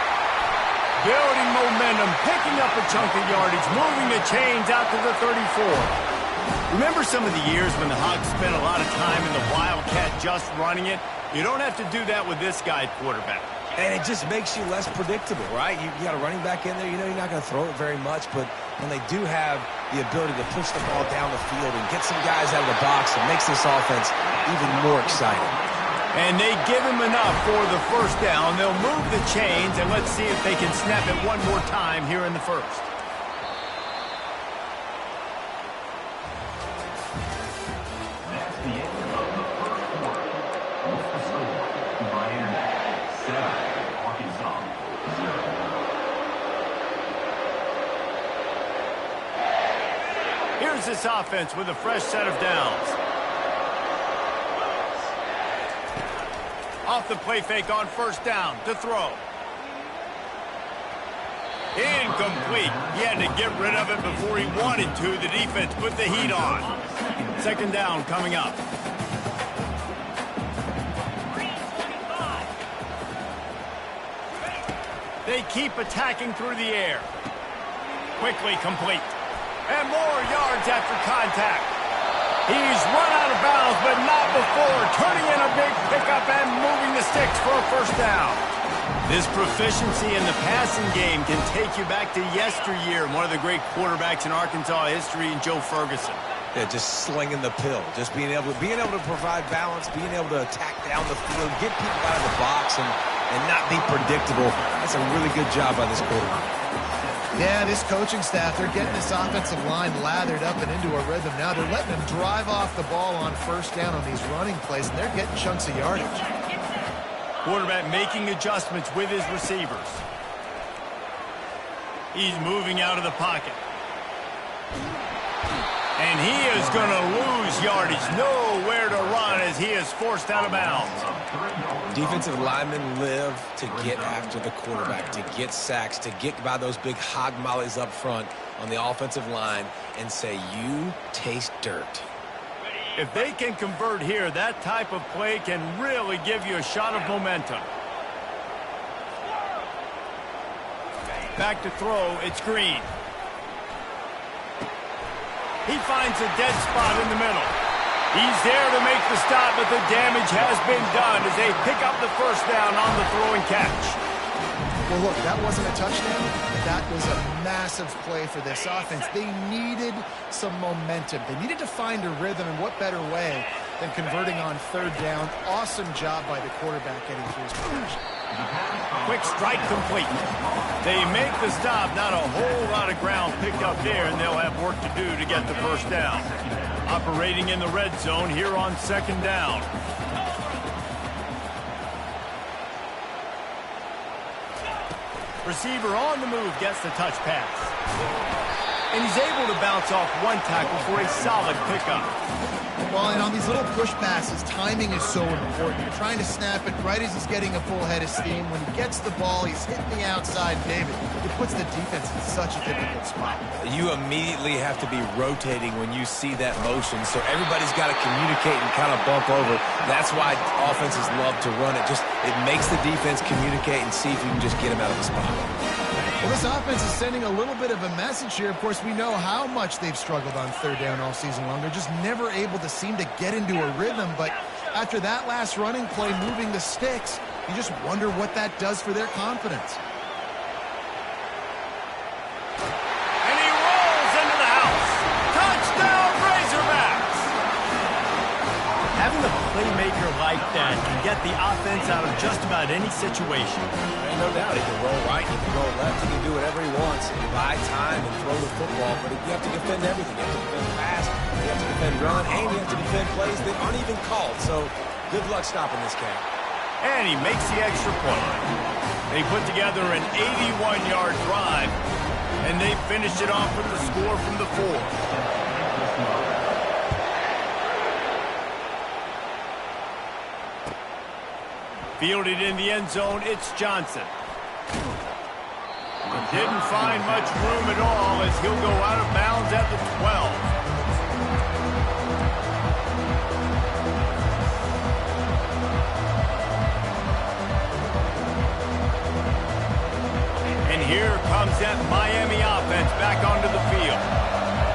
Building momentum, picking up a chunk of yardage, moving the chains out to the 34. Remember some of the years when the Hogs spent a lot of time in the Wildcat just running it? You don't have to do that with this guy quarterback. And it just makes you less predictable, right? You got a running back in there. You know you're not going to throw it very much, but when they do have the ability to push the ball down the field and get some guys out of the box, it makes this offense even more exciting. And they give him enough for the first down. They'll move the chains, and let's see if they can snap it one more time here in the first. That's the end of the first quarter. What's the score? Miami 7, Arkansas 0. Here's this offense with a fresh set of downs. Off the play fake on first down to throw. Incomplete. He had to get rid of it before he wanted to. The defense put the heat on. Second down coming up. They keep attacking through the air. Quickly complete. And more yards after contact. He's run out of bounds, but not before. Turning in a big pickup and moving the sticks for a first down. This proficiency in the passing game can take you back to yesteryear. One of the great quarterbacks in Arkansas history, Joe Ferguson. Yeah, just slinging the pill. Just being able to provide balance, being able to attack down the field, get people out of the box, and not be predictable. That's a really good job by this quarterback. Yeah, this coaching staff, they're getting this offensive line lathered up and into a rhythm now. They're letting them drive off the ball on first down on these running plays, and they're getting chunks of yardage. Quarterback making adjustments with his receivers. He's moving out of the pocket. And he is going to lose yardage. Nowhere to run as he is forced out of bounds. Defensive linemen live to get after the quarterback, to get sacks, to get by those big hog mollies up front on the offensive line and say, you taste dirt. If they can convert here, that type of play can really give you a shot of momentum. Back to throw, it's Green. He finds a dead spot in the middle. He's there to make the stop, but the damage has been done as they pick up the first down on the throw and catch. Well, look, that wasn't a touchdown. That was a massive play for this offense. They needed some momentum. They needed to find a rhythm, and what better way than converting on third down. Awesome job by the quarterback getting through his progression. Quick strike complete. They make the stop. Not a whole lot of ground picked up there, and they'll have work to do to get the first down. Operating in the red zone here on second down. Receiver on the move gets the touch pass. And he's able to bounce off one tackle for a solid pickup. Well, and on these little push passes, timing is so important. You're trying to snap it right as he's getting a full head of steam. When he gets the ball, he's hitting the outside, David. It puts the defense in such a difficult spot. You immediately have to be rotating when you see that motion, so everybody's got to communicate and kind of bump over. That's why offenses love to run it. It makes the defense communicate and see if you can just get him out of the spot. Well, this offense is sending a little bit of a message here. Of course, we know how much they've struggled on third down all season long. They're just never able to seem to get into a rhythm. But after that last running play, moving the sticks, you just wonder what that does for their confidence. And he rolls into the house. Touchdown, Razorbacks! Having a playmaker like that get the offense out of just about any situation. Ain't no doubt. He can roll right, he can roll left, he can do whatever he wants. Buy time and throw the football, but you have to defend everything. You have to defend pass, you have to defend run, and you have to defend plays that aren't even called. So good luck stopping this cat. And he makes the extra point. They put together an 81-yard drive, and they finished it off with the score from the 4. Fielded in the end zone, it's Johnson. Didn't find much room at all as he'll go out of bounds at the 12. And here comes that Miami offense back onto the field.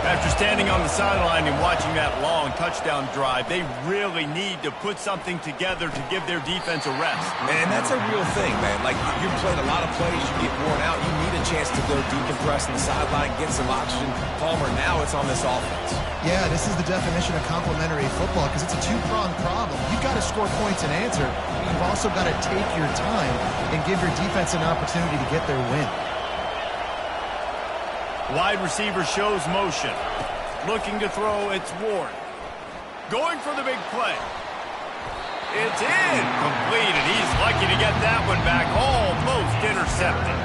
After standing on the sideline and watching that long touchdown drive, they really need to put something together to give their defense a rest. Man, that's a real thing, man. Like, you've played a lot of plays, you get worn out, you need a chance to go decompress on the sideline, get some oxygen. Palmer, now it's on this offense. Yeah, this is the definition of complementary football because it's a two-pronged problem. You've got to score points and answer, but you've also got to take your time and give your defense an opportunity to get their win. Wide receiver shows motion. Looking to throw, it's Ward. Going for the big play. It's in. Complete, and he's lucky to get that one back. Almost intercepted.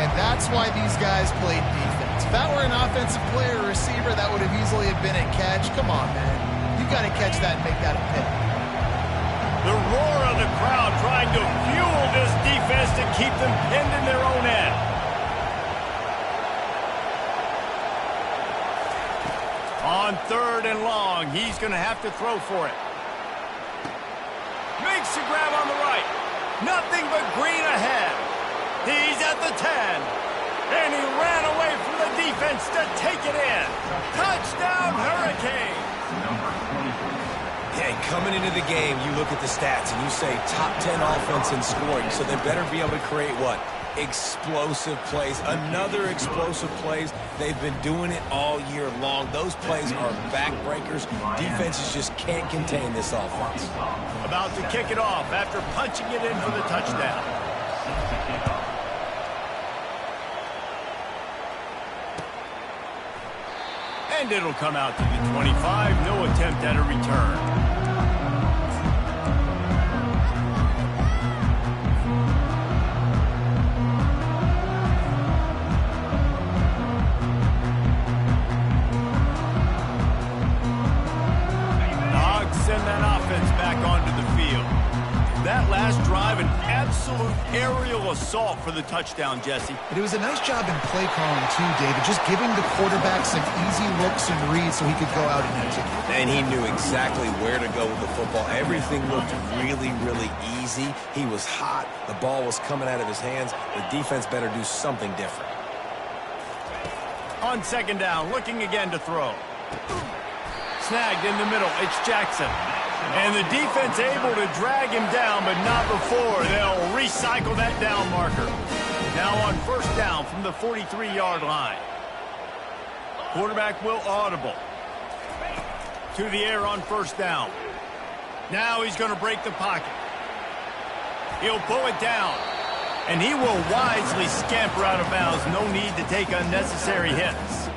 And that's why these guys played defense. If that were an offensive player or receiver, that would have easily have been a catch. Come on, man. You got to catch that and make that a pick. The roar of the crowd trying to fuel this defense to keep them pinned in their own end. On 3rd and long, he's going to have to throw for it. Makes the grab on the right. Nothing but green ahead. He's at the 10. And he ran away from the defense to take it in. Touchdown, Hurricane. Hey, coming into the game, you look at the stats and you say top 10 offense in scoring, so they better be able to create what? Explosive plays. Another explosive plays. They've been doing it all year long. Those plays are backbreakers. Defenses just can't contain this offense. About to kick it off after punching it in for the touchdown. And it'll come out to the 25. No attempt at a return. That last drive, an absolute aerial assault for the touchdown, Jesse. But it was a nice job in play calling, too, David, just giving the quarterback some easy looks and reads so he could go out and execute. And he knew exactly where to go with the football. Everything looked really, really easy. He was hot. The ball was coming out of his hands. The defense better do something different. On 2nd down, looking again to throw. Snagged in the middle, it's Jackson. And the defense able to drag him down, but not before. They'll recycle that down marker. Now on 1st down from the 43-yard line. Quarterback will audible. To the air on 1st down. Now he's going to break the pocket. He'll pull it down. And he will wisely scamper out of bounds. No need to take unnecessary hits.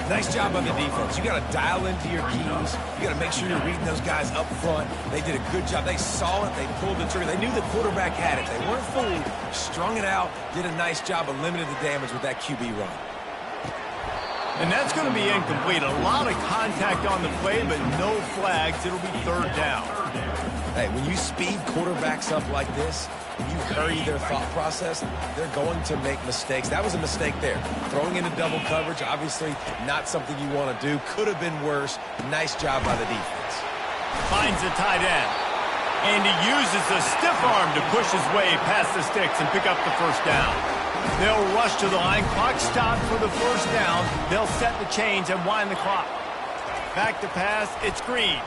Nice job on the defense. You got to dial into your keys. You got to make sure you're reading those guys up front. They did a good job. They saw it. They pulled the trigger. They knew the quarterback had it. They weren't fooled. Strung it out. Did a nice job of limiting the damage with that QB run. And that's going to be incomplete. A lot of contact on the play, but no flags. It'll be 3rd down. Hey, when you speed quarterbacks up like this, when you hurry their thought process, they're going to make mistakes. That was a mistake there. Throwing into double coverage, obviously not something you want to do. Could have been worse. Nice job by the defense. Finds the tight end. And he uses the stiff arm to push his way past the sticks and pick up the 1st down. They'll rush to the line. Clock stopped for the 1st down. They'll set the chains and wind the clock. Back to pass. It's Green.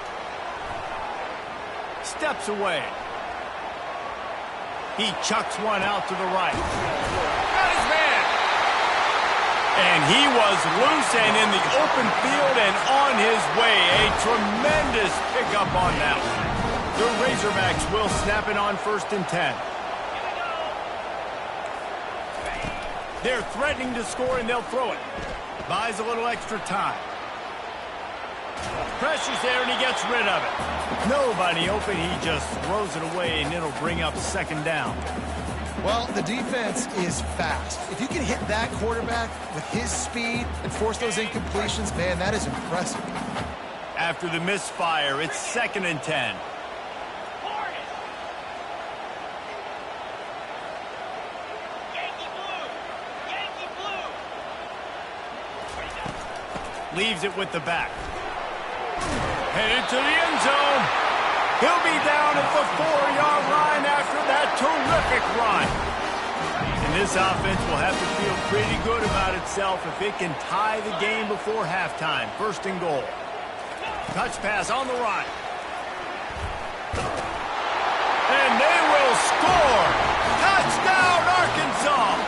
Steps away. He chucks one out to the right. Got his man. And he was loose and in the open field and on his way. A tremendous pickup on that one. The Razorbacks will snap it on 1st and 10. They're threatening to score, and they'll throw it. Buys a little extra time. Pressure's there, and he gets rid of it. Nobody open. He just throws it away, and it'll bring up 2nd down. Well, the defense is fast. If you can hit that quarterback with his speed and force those incompletions, man, that is impressive. After the misfire, it's 2nd and 10. Leaves it with the back. Headed to the end zone. He'll be down at the 4-yard line after that terrific run. And this offense will have to feel pretty good about itself if it can tie the game before halftime. 1st and goal. Touch pass on the run. And they will score. Touchdown, Arkansas.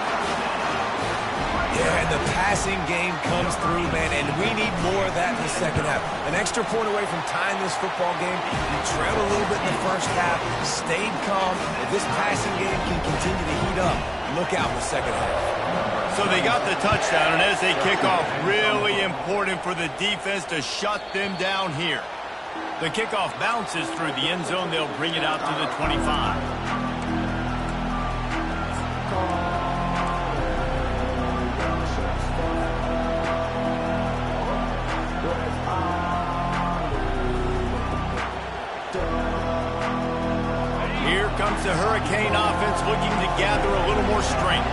Yeah, and the passing game comes through, man, and we need more of that in the 2nd half. An extra point away from tying this football game. You trailed a little bit in the 1st half, stayed calm. If this passing game can continue to heat up, look out in the 2nd half. So they got the touchdown, and as they kick off, really important for the defense to shut them down here. The kickoff bounces through the end zone. They'll bring it out to the 25. Here comes the Hurricane offense looking to gather a little more strength.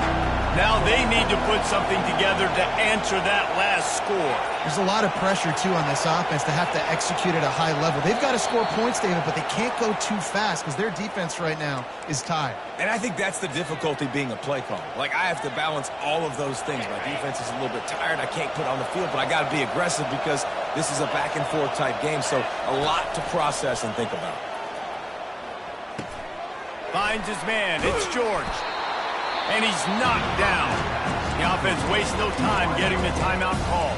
Now they need to put something together to answer that last score. There's a lot of pressure, too, on this offense to have to execute at a high level. They've got to score points, David, but they can't go too fast because their defense right now is tired. And I think that's the difficulty being a play call. Like, I have to balance all of those things. My defense is a little bit tired. I can't put on the field, but I got to be aggressive because this is a back-and-forth type game, so a lot to process and think about. Finds his man. It's George. And he's knocked down. The offense wastes no time getting the timeout call.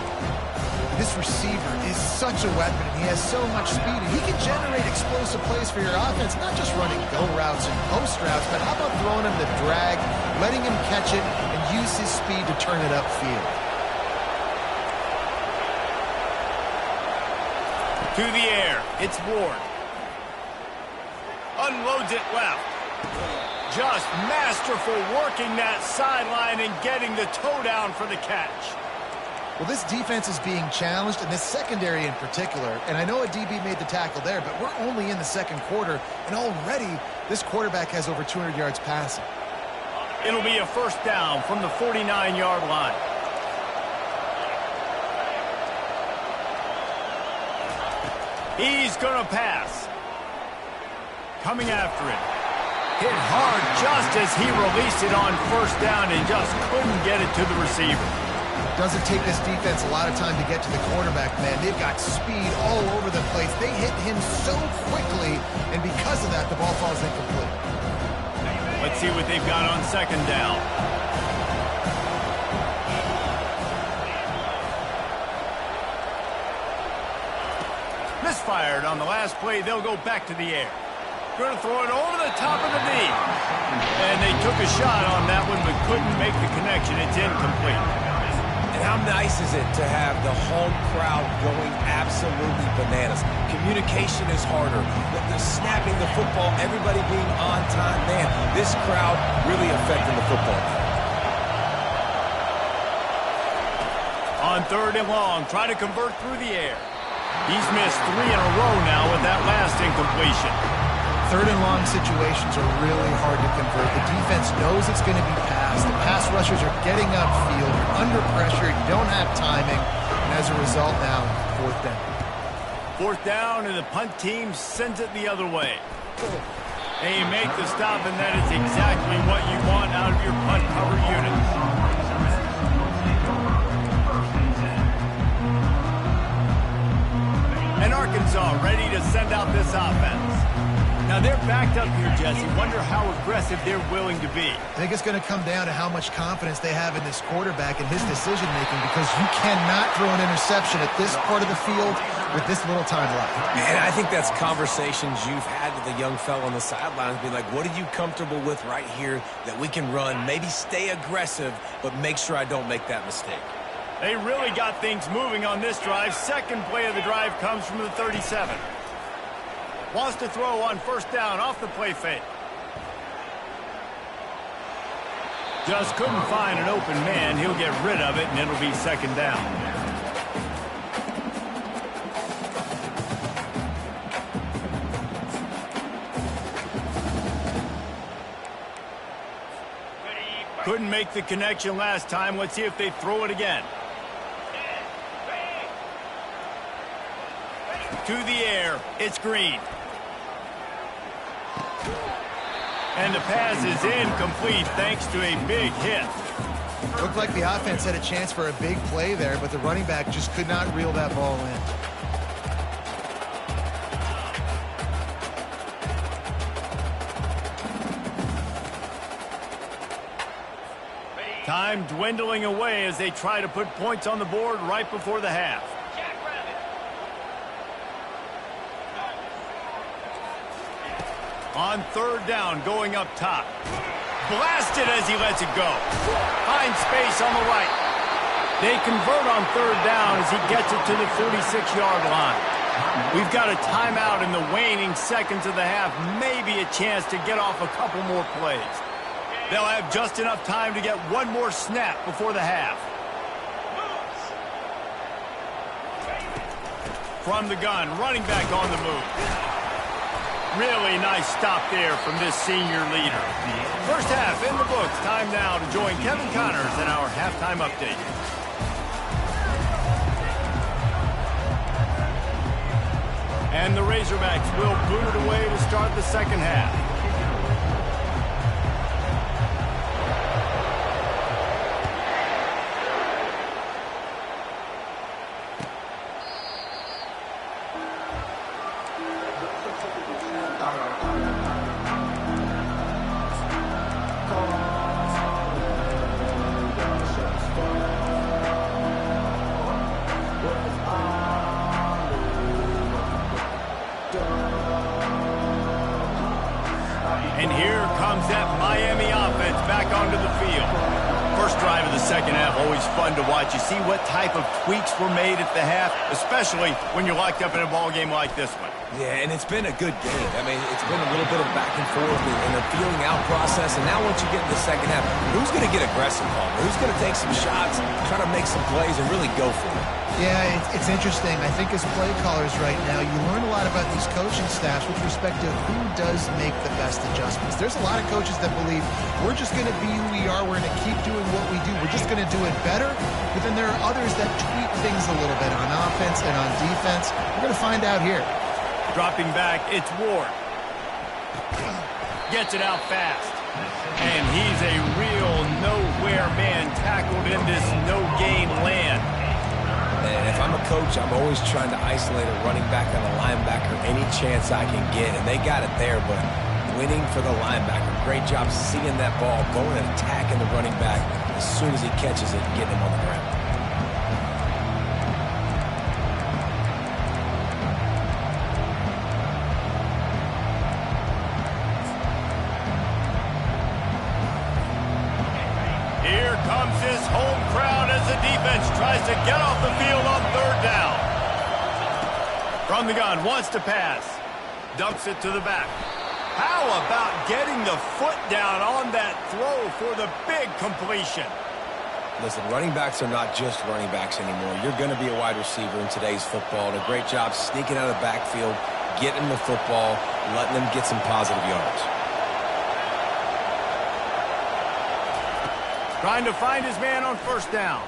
This receiver is such a weapon, and he has so much speed, and he can generate explosive plays for your offense, not just running go routes and post routes, but how about throwing him the drag, letting him catch it, and use his speed to turn it upfield. To the air. It's Ward. Unloads it left. Just masterful working that sideline and getting the toe down for the catch. Well, this defense is being challenged, and this secondary in particular. And I know a DB made the tackle there, but we're only in the 2nd quarter, and already this quarterback has over 200 yards passing. It'll be a 1st down from the 49-yard line. He's going to pass. Coming after it. Hit hard just as he released it on 1st down and just couldn't get it to the receiver. Doesn't take this defense a lot of time to get to the quarterback, man. They've got speed all over the place. They hit him so quickly, and because of that, the ball falls incomplete. Let's see what they've got on 2nd down. Misfired on the last play. They'll go back to the air. Going to throw it over the top of the knee. And they took a shot on that one, but couldn't make the connection. It's incomplete. And how nice is it to have the home crowd going absolutely bananas? Communication is harder. The snapping the football, everybody being on time. Man, this crowd really affecting the football. On 3rd and long, try to convert through the air. He's missed 3 in a row now with that last incompletion. 3rd and long situations are really hard to convert. The defense knows it's going to be passed. The pass rushers are getting upfield. You're under pressure. You don't have timing. And as a result now, 4th down. 4th down, and the punt team sends it the other way. They make the stop, and that is exactly what you want out of your punt cover unit. And Arkansas ready to send out this offense. Now they're backed up here, Jesse. Wonder how aggressive they're willing to be. I think it's going to come down to how much confidence they have in this quarterback and his decision-making, because you cannot throw an interception at this part of the field with this little time left. And I think that's conversations you've had with a young fella on the sidelines, be like, what are you comfortable with right here that we can run? Maybe stay aggressive, but make sure I don't make that mistake. They really got things moving on this drive. Second play of the drive comes from the 37. Wants to throw on first down off the play fake. Just couldn't find an open man. He'll get rid of it, and it'll be second down. Couldn't make the connection last time. Let's see if they throw it again. To the air. It's Green. And the pass is incomplete thanks to a big hit. Looked like the offense had a chance for a big play there, but the running back just could not reel that ball in. Time dwindling away as they try to put points on the board right before the half. On third down, going up top. Blasted as he lets it go. Finds space on the right. They convert on third down as he gets it to the 46-yard line. We've got a timeout in the waning seconds of the half. Maybe a chance to get off a couple more plays. They'll have just enough time to get one more snap before the half. From the gun, running back on the move. Really nice stop there from this senior leader. First half in the books. Time now to join Kevin Connors in our halftime update. And the Razorbacks will boot it away to start the second half. And here comes that Miami offense back onto the field. First drive of the second half, always fun to watch. You see what type of tweaks were made at the half, especially when you're locked up in a ball game like this one. Yeah, and it's been a good game. I mean, it's been a little bit of back and forth and a feeling out process. And now once you get in the second half, who's going to get aggressive, Palmer? Who's going to take some shots, try to make some plays, and really go for it? Yeah, it's interesting. I think as play callers right now, you learn a lot about these coaching staffs with respect to who does make the best adjustments. There's a lot of coaches that believe we're just going to be who we are. We're going to keep doing what we do. We're just going to do it better. But then there are others that tweak things a little bit on offense and on defense. We're going to find out here. Dropping back, it's Ward. Gets it out fast. And he's a real nowhere man tackled in this no-gain land. And if I'm a coach, I'm always trying to isolate a running back and a linebacker any chance I can get. And they got it there, but winning for the linebacker. Great job seeing that ball, going and attacking the running back as soon as he catches it and getting him on the ground. Here comes his home crowd as the defense tries to get off the field on third down. From the gun, wants to pass. Dumps it to the back. How about getting the foot down on that throw for the big completion? Listen, running backs are not just running backs anymore. You're going to be a wide receiver in today's football. And a great job sneaking out of the backfield, getting the football, letting them get some positive yards. Trying to find his man on first down.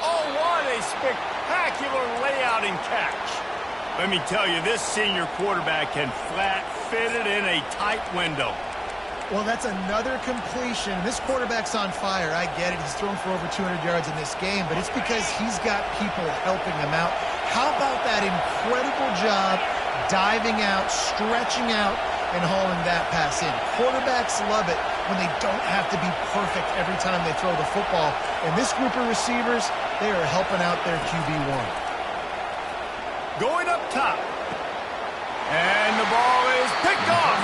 Oh, what a spectacular layout and catch. Let me tell you, this senior quarterback can flat fit it in a tight window. Well, that's another completion. This quarterback's on fire. I get it. He's thrown for over 200 yards in this game, but it's because he's got people helping him out. How about that incredible job diving out, stretching out, and hauling that pass in? Quarterbacks love it when they don't have to be perfect every time they throw the football. And this group of receivers, they are helping out their QB1. Going up top. And the ball is picked off.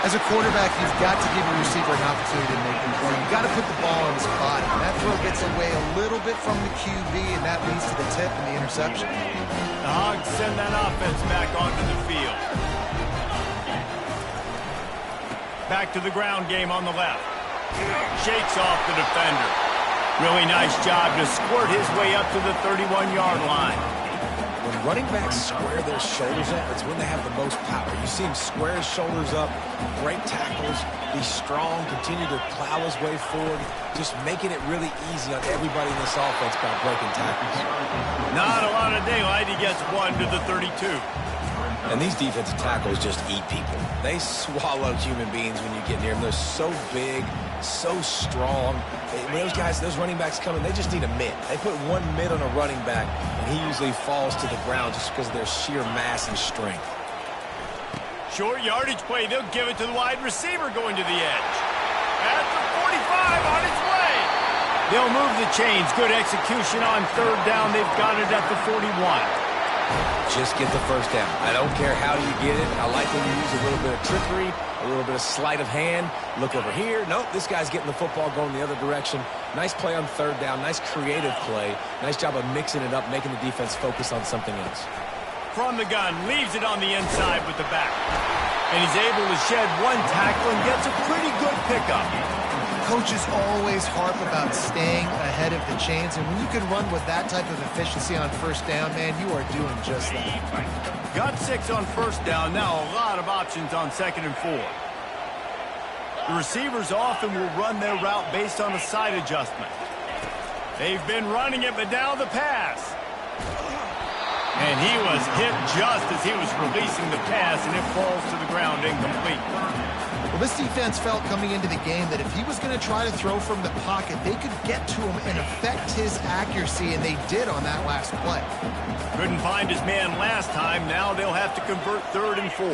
As a quarterback, you've got to give your receiver an opportunity to make the play. You've got to put the ball in his body. That throw gets away a little bit from the QB, and that leads to the tip and the interception. The Hogs send that offense back onto the field. Back to the ground game on the left. Shakes off the defender. Really nice job to squirt his way up to the 31-yard line. When running backs square their shoulders up, it's when they have the most power. You see him square his shoulders up, break tackles, be strong, continue to plow his way forward, just making it really easy on everybody in this offense by breaking tackles. Not a lot of daylight. He gets one to the 32. And these defensive tackles just eat people. They swallow human beings when you get near them. They're so big, so strong. When those guys, those running backs come in, they just need a mid. They put one mid on a running back, and he usually falls to the ground just because of their sheer mass and strength. Short yardage play. They'll give it to the wide receiver going to the edge. At the 45 on its way. They'll move the chains. Good execution on third down. They've got it at the 41. Just get the first down. I don't care how you get it. I like when you use a little bit of trickery, a little bit of sleight of hand. Look over here. Nope, this guy's getting the football going the other direction. Nice play on third down. Nice creative play. Nice job of mixing it up, making the defense focus on something else. From the gun, leaves it on the inside with the back. And he's able to shed one tackle and gets a pretty good pickup. Coaches always harp about staying ahead of the chains, and when you can run with that type of efficiency on first down, man, you are doing just that. Got 6 on first down. Now a lot of options on 2nd and 4. The receivers often will run their route based on a side adjustment. They've been running it, but now the pass. And he was hit just as he was releasing the pass, and it falls to the ground incomplete. Well, this defense felt coming into the game that if he was going to try to throw from the pocket, they could get to him and affect his accuracy, and they did on that last play. Couldn't find his man last time. Now they'll have to convert 3rd and 4.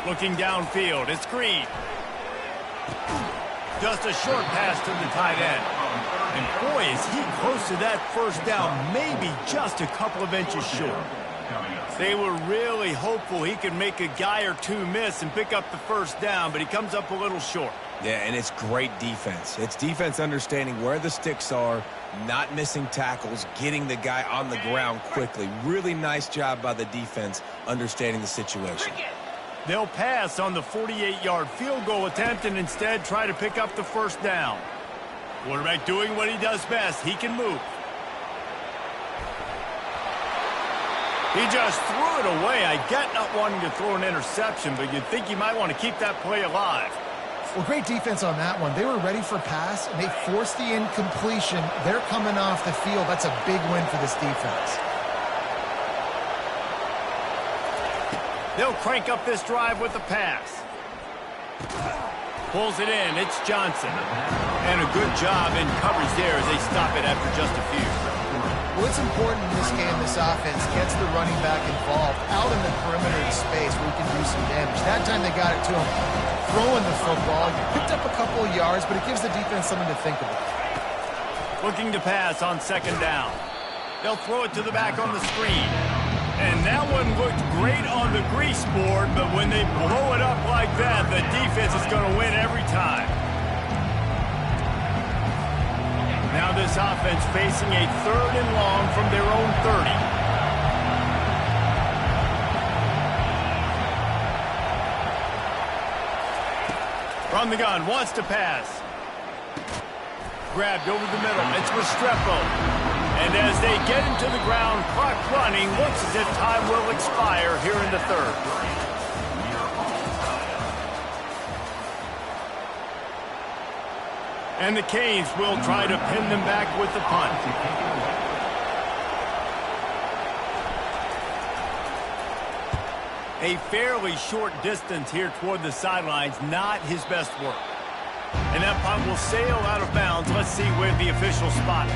Looking downfield, it's Green. Just a short pass to the tight end. And boy, is he close to that first down, maybe just a couple of inches short. They were really hopeful he could make a guy or two miss and pick up the first down, but he comes up a little short. Yeah, and it's great defense. It's defense understanding where the sticks are, not missing tackles, getting the guy on the ground quickly. Really nice job by the defense understanding the situation. They'll pass on the 48-yard field goal attempt and instead try to pick up the first down. Quarterback doing what he does best. He can move. He just threw it away. I get not wanting to throw an interception, but you'd think you might want to keep that play alive. Well, great defense on that one. They were ready for pass, and they forced the incompletion. They're coming off the field. That's a big win for this defense. They'll crank up this drive with the pass. Pulls it in. It's Johnson. And a good job in coverage there as they stop it after just a few. Well, it's important in this game, this offense gets the running back involved out in the perimeter of space where he can do some damage. That time they got it to him throwing the football. He picked up a couple of yards, but it gives the defense something to think about. Looking to pass on 2nd down. They'll throw it to the back on the screen. And that one looked great on the grease board, but when they blow it up like that, the defense is going to win every time. Now this offense facing a 3rd and long from their own 30. From the gun, wants to pass. Grabbed over the middle. It's Restrepo. And as they get him to the ground, clock running, looks as if time will expire here in the 3rd. And the Canes will try to pin them back with the punt. A fairly short distance here toward the sidelines, not his best work. And that punt will sail out of bounds. Let's see where the official spot it.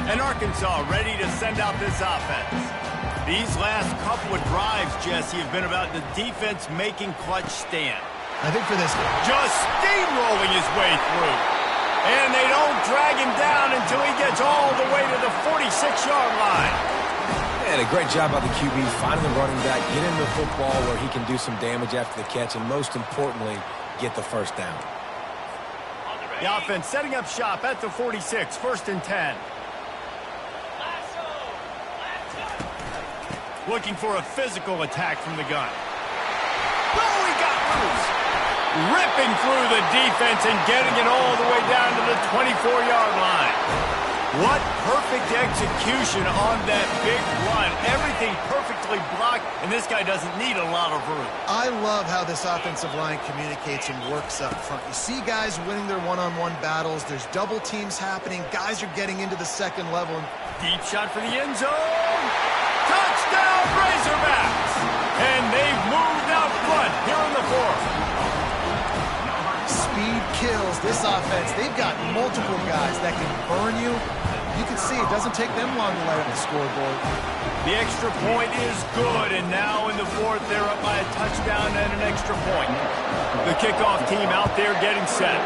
And Arkansas ready to send out this offense. These last couple of drives, Jesse, have been about the defense making clutch stand. I think for this, just steamrolling his way through. And they don't drag him down until he gets all the way to the 46-yard line. And a great job by the QB finding the running back, get him the football where he can do some damage after the catch, and most importantly, get the first down. The offense setting up shop at the 46, 1st and 10. Looking for a physical attack from the gun. Oh, he got loose. Ripping through the defense and getting it all the way down to the 24-yard line. What perfect execution on that big run. Everything perfectly blocked, and this guy doesn't need a lot of room. I love how this offensive line communicates and works up front. You see guys winning their one-on-one battles. There's double teams happening. Guys are getting into the second level. Deep shot for the end zone. Touchdown, Razorbacks! And they've moved out front here in the 4th. Speed kills this offense. They've got multiple guys that can burn you. You can see it doesn't take them long to light up the scoreboard. The extra point is good, and now in the 4th, they're up by a touchdown and an extra point. The kickoff team out there getting set.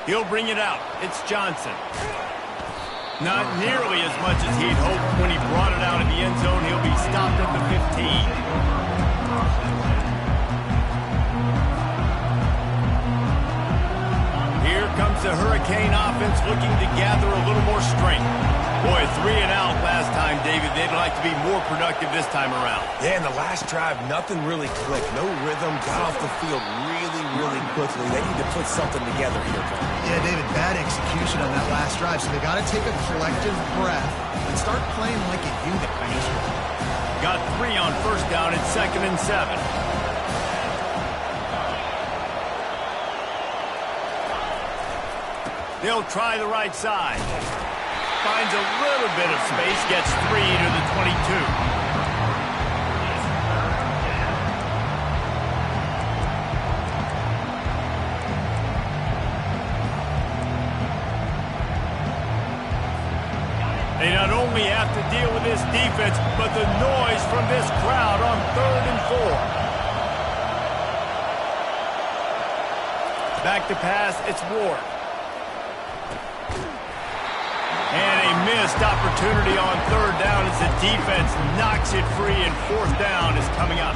He'll bring it out. It's Johnson. Not nearly as much as he'd hoped when he brought it out of the end zone. He'll be stopped at the 15. Here comes the Hurricane offense looking to gather a little more strength. Boy, 3 and out last time, David. They'd like to be more productive this time around. Yeah, in the last drive, nothing really clicked. No rhythm, got off the field really quickly. They need to put something together here. Yeah, David, bad execution on that last drive, so they got to take a collective breath and start playing like a unit. Got 3 on 1st down. It's 2nd and 7. They'll try the right side. Finds a little bit of space, gets 3 to the 22. They not only have to deal with this defense, but the noise from this crowd on 3rd and 4. Back to pass, it's Ward. And a missed opportunity on 3rd down as the defense knocks it free, and 4th down is coming up.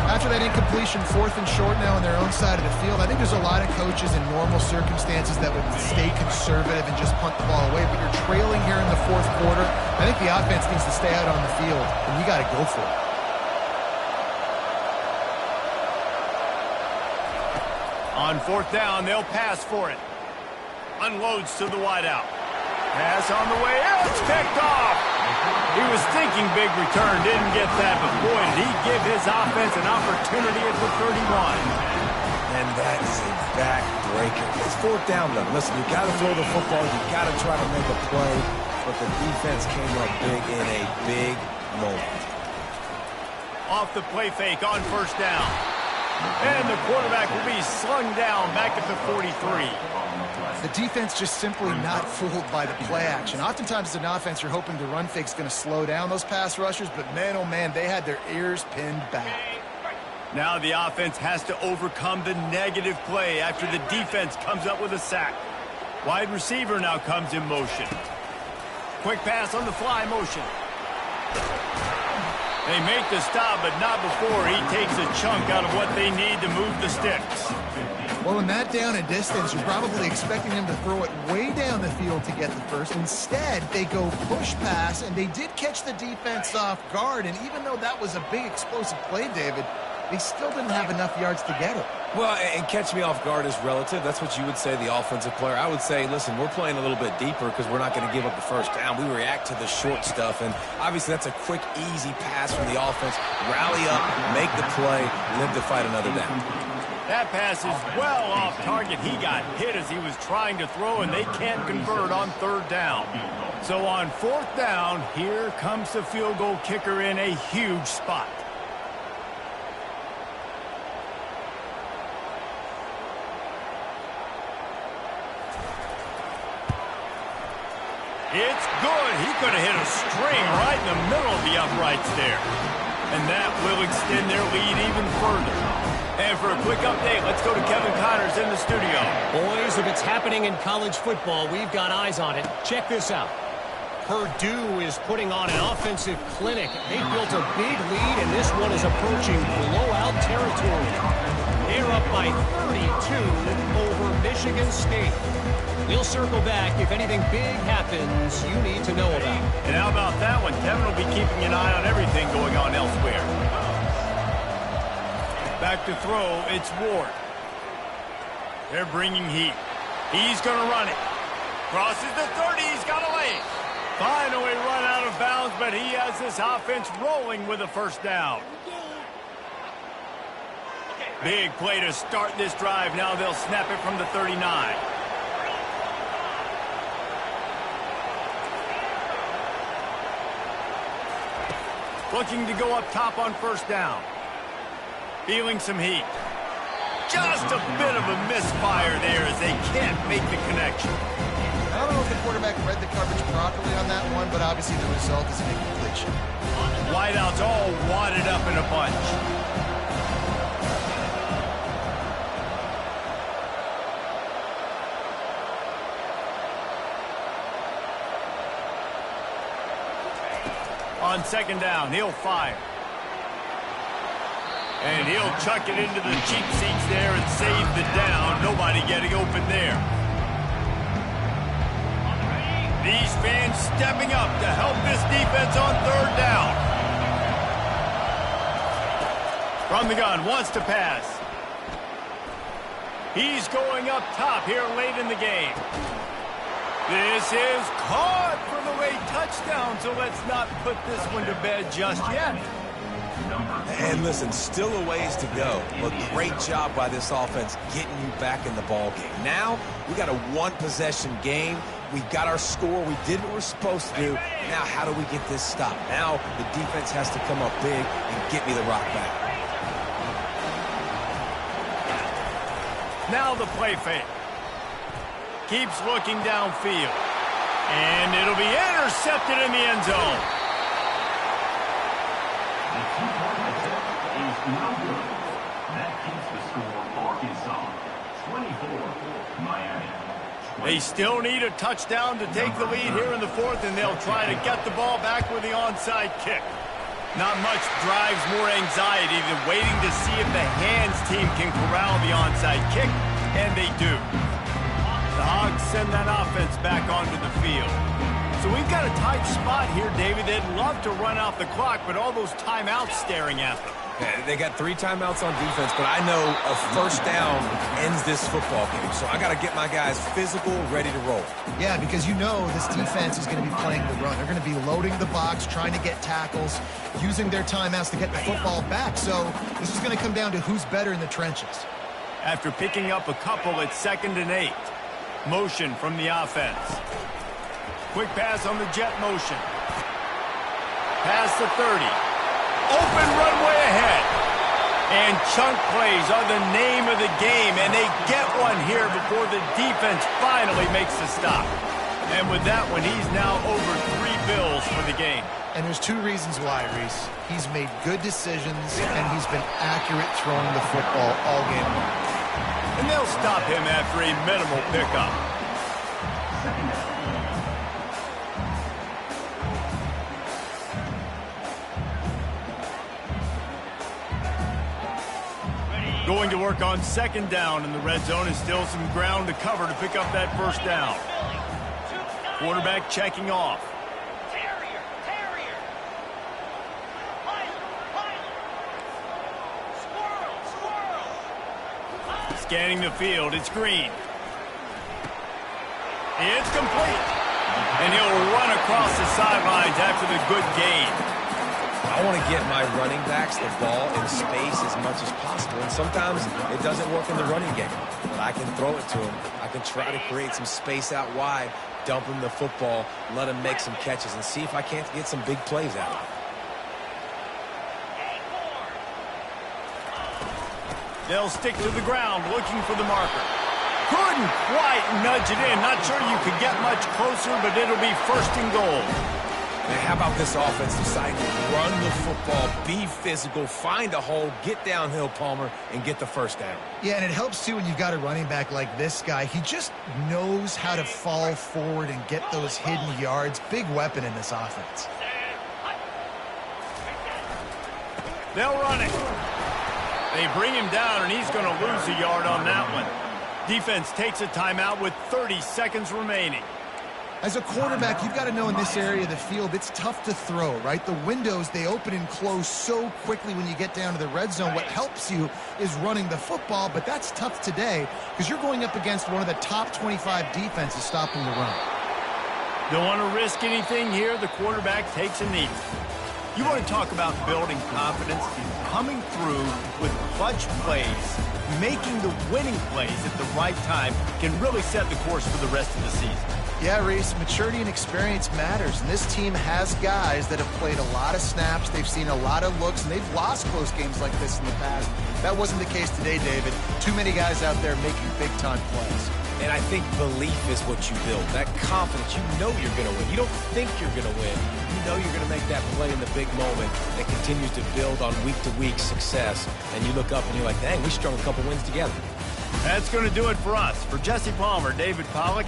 After that incompletion, 4th and short now on their own side of the field, I think there's a lot of coaches in normal circumstances that would stay conservative and just punt the ball away. But you're trailing here in the 4th quarter. I think the offense needs to stay out on the field, and you got to go for it. On 4th down, they'll pass for it. Unloads to the wideout. Pass on the way out. It's picked off. He was thinking big return, didn't get that, but boy, did he give his offense an opportunity at the 31. And that is a backbreaker. It's 4th down, though. Listen, you got to throw the football. You got to try to make a play, but the defense came up big in a big moment. Off the play fake on 1st down. And the quarterback will be slung down back at the 43. The defense just simply not fooled by the play action. Oftentimes as an offense, you're hoping the run fake's going to slow down those pass rushers, but man, oh man, they had their ears pinned back. Now the offense has to overcome the negative play after the defense comes up with a sack. Wide receiver now comes in motion. Quick pass on the fly motion. They make the stop, but not before he takes a chunk out of what they need to move the sticks. Well, in that down and distance, you're probably expecting them to throw it way down the field to get the first. Instead, they go push pass, and they did catch the defense off guard. And even though that was a big explosive play, David, they still didn't have enough yards to get it. Well, and catch me off guard is relative. That's what you would say, the offensive player. I would say, listen, we're playing a little bit deeper because we're not going to give up the first down. We react to the short stuff, and obviously that's a quick, easy pass from the offense. Rally up, make the play, live to fight another down. That pass is well off target. He got hit as he was trying to throw, and they can't convert on 3rd down. So on 4th down, here comes the field goal kicker in a huge spot. It's good. He could have hit a string right in the middle of the uprights there. And that will extend their lead even further. And for a quick update, let's go to Kevin Connors in the studio. Boys, if it's happening in college football, we've got eyes on it. Check this out. Purdue is putting on an offensive clinic. They built a big lead, and this one is approaching blowout territory. They're up by 32 over Michigan State. We'll circle back if anything big happens you need to know about. And how about that one? Kevin will be keeping an eye on everything going on elsewhere. Back to throw, it's Ward. They're bringing heat. He's going to run it. Crosses the 30, he's got a lane. Finally run out of bounds, but he has this offense rolling with a first down. Big play to start this drive. Now they'll snap it from the 39. Looking to go up top on first down. Feeling some heat. Just a bit of a misfire there as they can't make the connection. I don't know if the quarterback read the coverage properly on that one, but obviously the result is an incompletion. Wideouts all wadded up in a bunch. On second down, he'll fire. And he'll chuck it into the cheap seats there and save the down. Nobody getting open there. These fans stepping up to help this defense on third down. From the gun, wants to pass. He's going up top here late in the game. This is caught for the late touchdown, so let's not put this one to bed just yet. And listen, still a ways to go, but great job by this offense getting you back in the ball game. Now, we got a one-possession game. We got our score. We did what we're supposed to do. Now, how do we get this stopped? Now, the defense has to come up big and get me the rock back. Now the play fake. Keeps looking downfield. And it'll be intercepted in the end zone. The two-point attempt is no good. That keeps the score Arkansas 24, Miami. They still need a touchdown to take the lead here in the fourth, and they'll try to get the ball back with the onside kick. Not much drives more anxiety than waiting to see if the hands team can corral the onside kick, and they do. The Hogs send that offense back onto the field. So we've got a tight spot here, David. They'd love to run out the clock, but all those timeouts staring at them. Yeah, they got 3 timeouts on defense, but I know a first down ends this football game. So I got to get my guys physical, ready to roll. Yeah, because you know this defense is going to be playing the run. They're going to be loading the box, trying to get tackles, using their timeouts to get the football back. So this is going to come down to who's better in the trenches. After picking up a couple, it's 2nd and 8. Motion from the offense. Quick pass on the jet motion. Pass the 30. Open runway ahead. And chunk plays are the name of the game, and they get one here before the defense finally makes the stop. And with that one, he's now over 3 bills for the game. And there's 2 reasons why, Reese. He's made good decisions, and he's been accurate throwing the football all game long. And they'll stop him after a minimal pickup. Going to work on 2nd down in the red zone, and still some ground to cover to pick up that first down. Quarterback checking off. Scanning the field, it's Green. It's complete. And he'll run across the sidelines after the good gain. I want to get my running backs the ball in space as much as possible. And sometimes it doesn't work in the running game. But I can throw it to him. I can try to create some space out wide, dump him the football, let him make some catches, and see if I can't get some big plays out of it. They'll stick to the ground looking for the marker. Couldn't Didn't quite nudge it in. Not sure you could get much closer, but it'll be first and goal. Man, how about this offense deciding to run the football, be physical, find a hole, get downhill, Palmer, and get the first down? Yeah, and it helps, too, when you've got a running back like this guy. He just knows how to fall forward and get those hidden yards. Big weapon in this offense. They'll run it. They bring him down, and he's going to lose a yard on that one. Defense takes a timeout with 30 seconds remaining. As a quarterback, you've got to know in this area of the field, it's tough to throw, right? The windows, they open and close so quickly when you get down to the red zone. What helps you is running the football, but that's tough today because you're going up against one of the top 25 defenses stopping the run. Don't want to risk anything here. The quarterback takes a knee. You want to talk about building confidence? Coming through with clutch plays, making the winning plays at the right time can really set the course for the rest of the season. Yeah, Reese, maturity and experience matters, and this team has guys that have played a lot of snaps, they've seen a lot of looks, and they've lost close games like this in the past. That wasn't the case today, David. Too many guys out there making big-time plays. And I think belief is what you build. That confidence, you know you're going to win. You don't think you're going to win. You know you're going to make that play in the big moment that continues to build on week-to-week success. And you look up and you're like, dang, we strung a couple wins together. That's going to do it for us. For Jesse Palmer, David Pollack.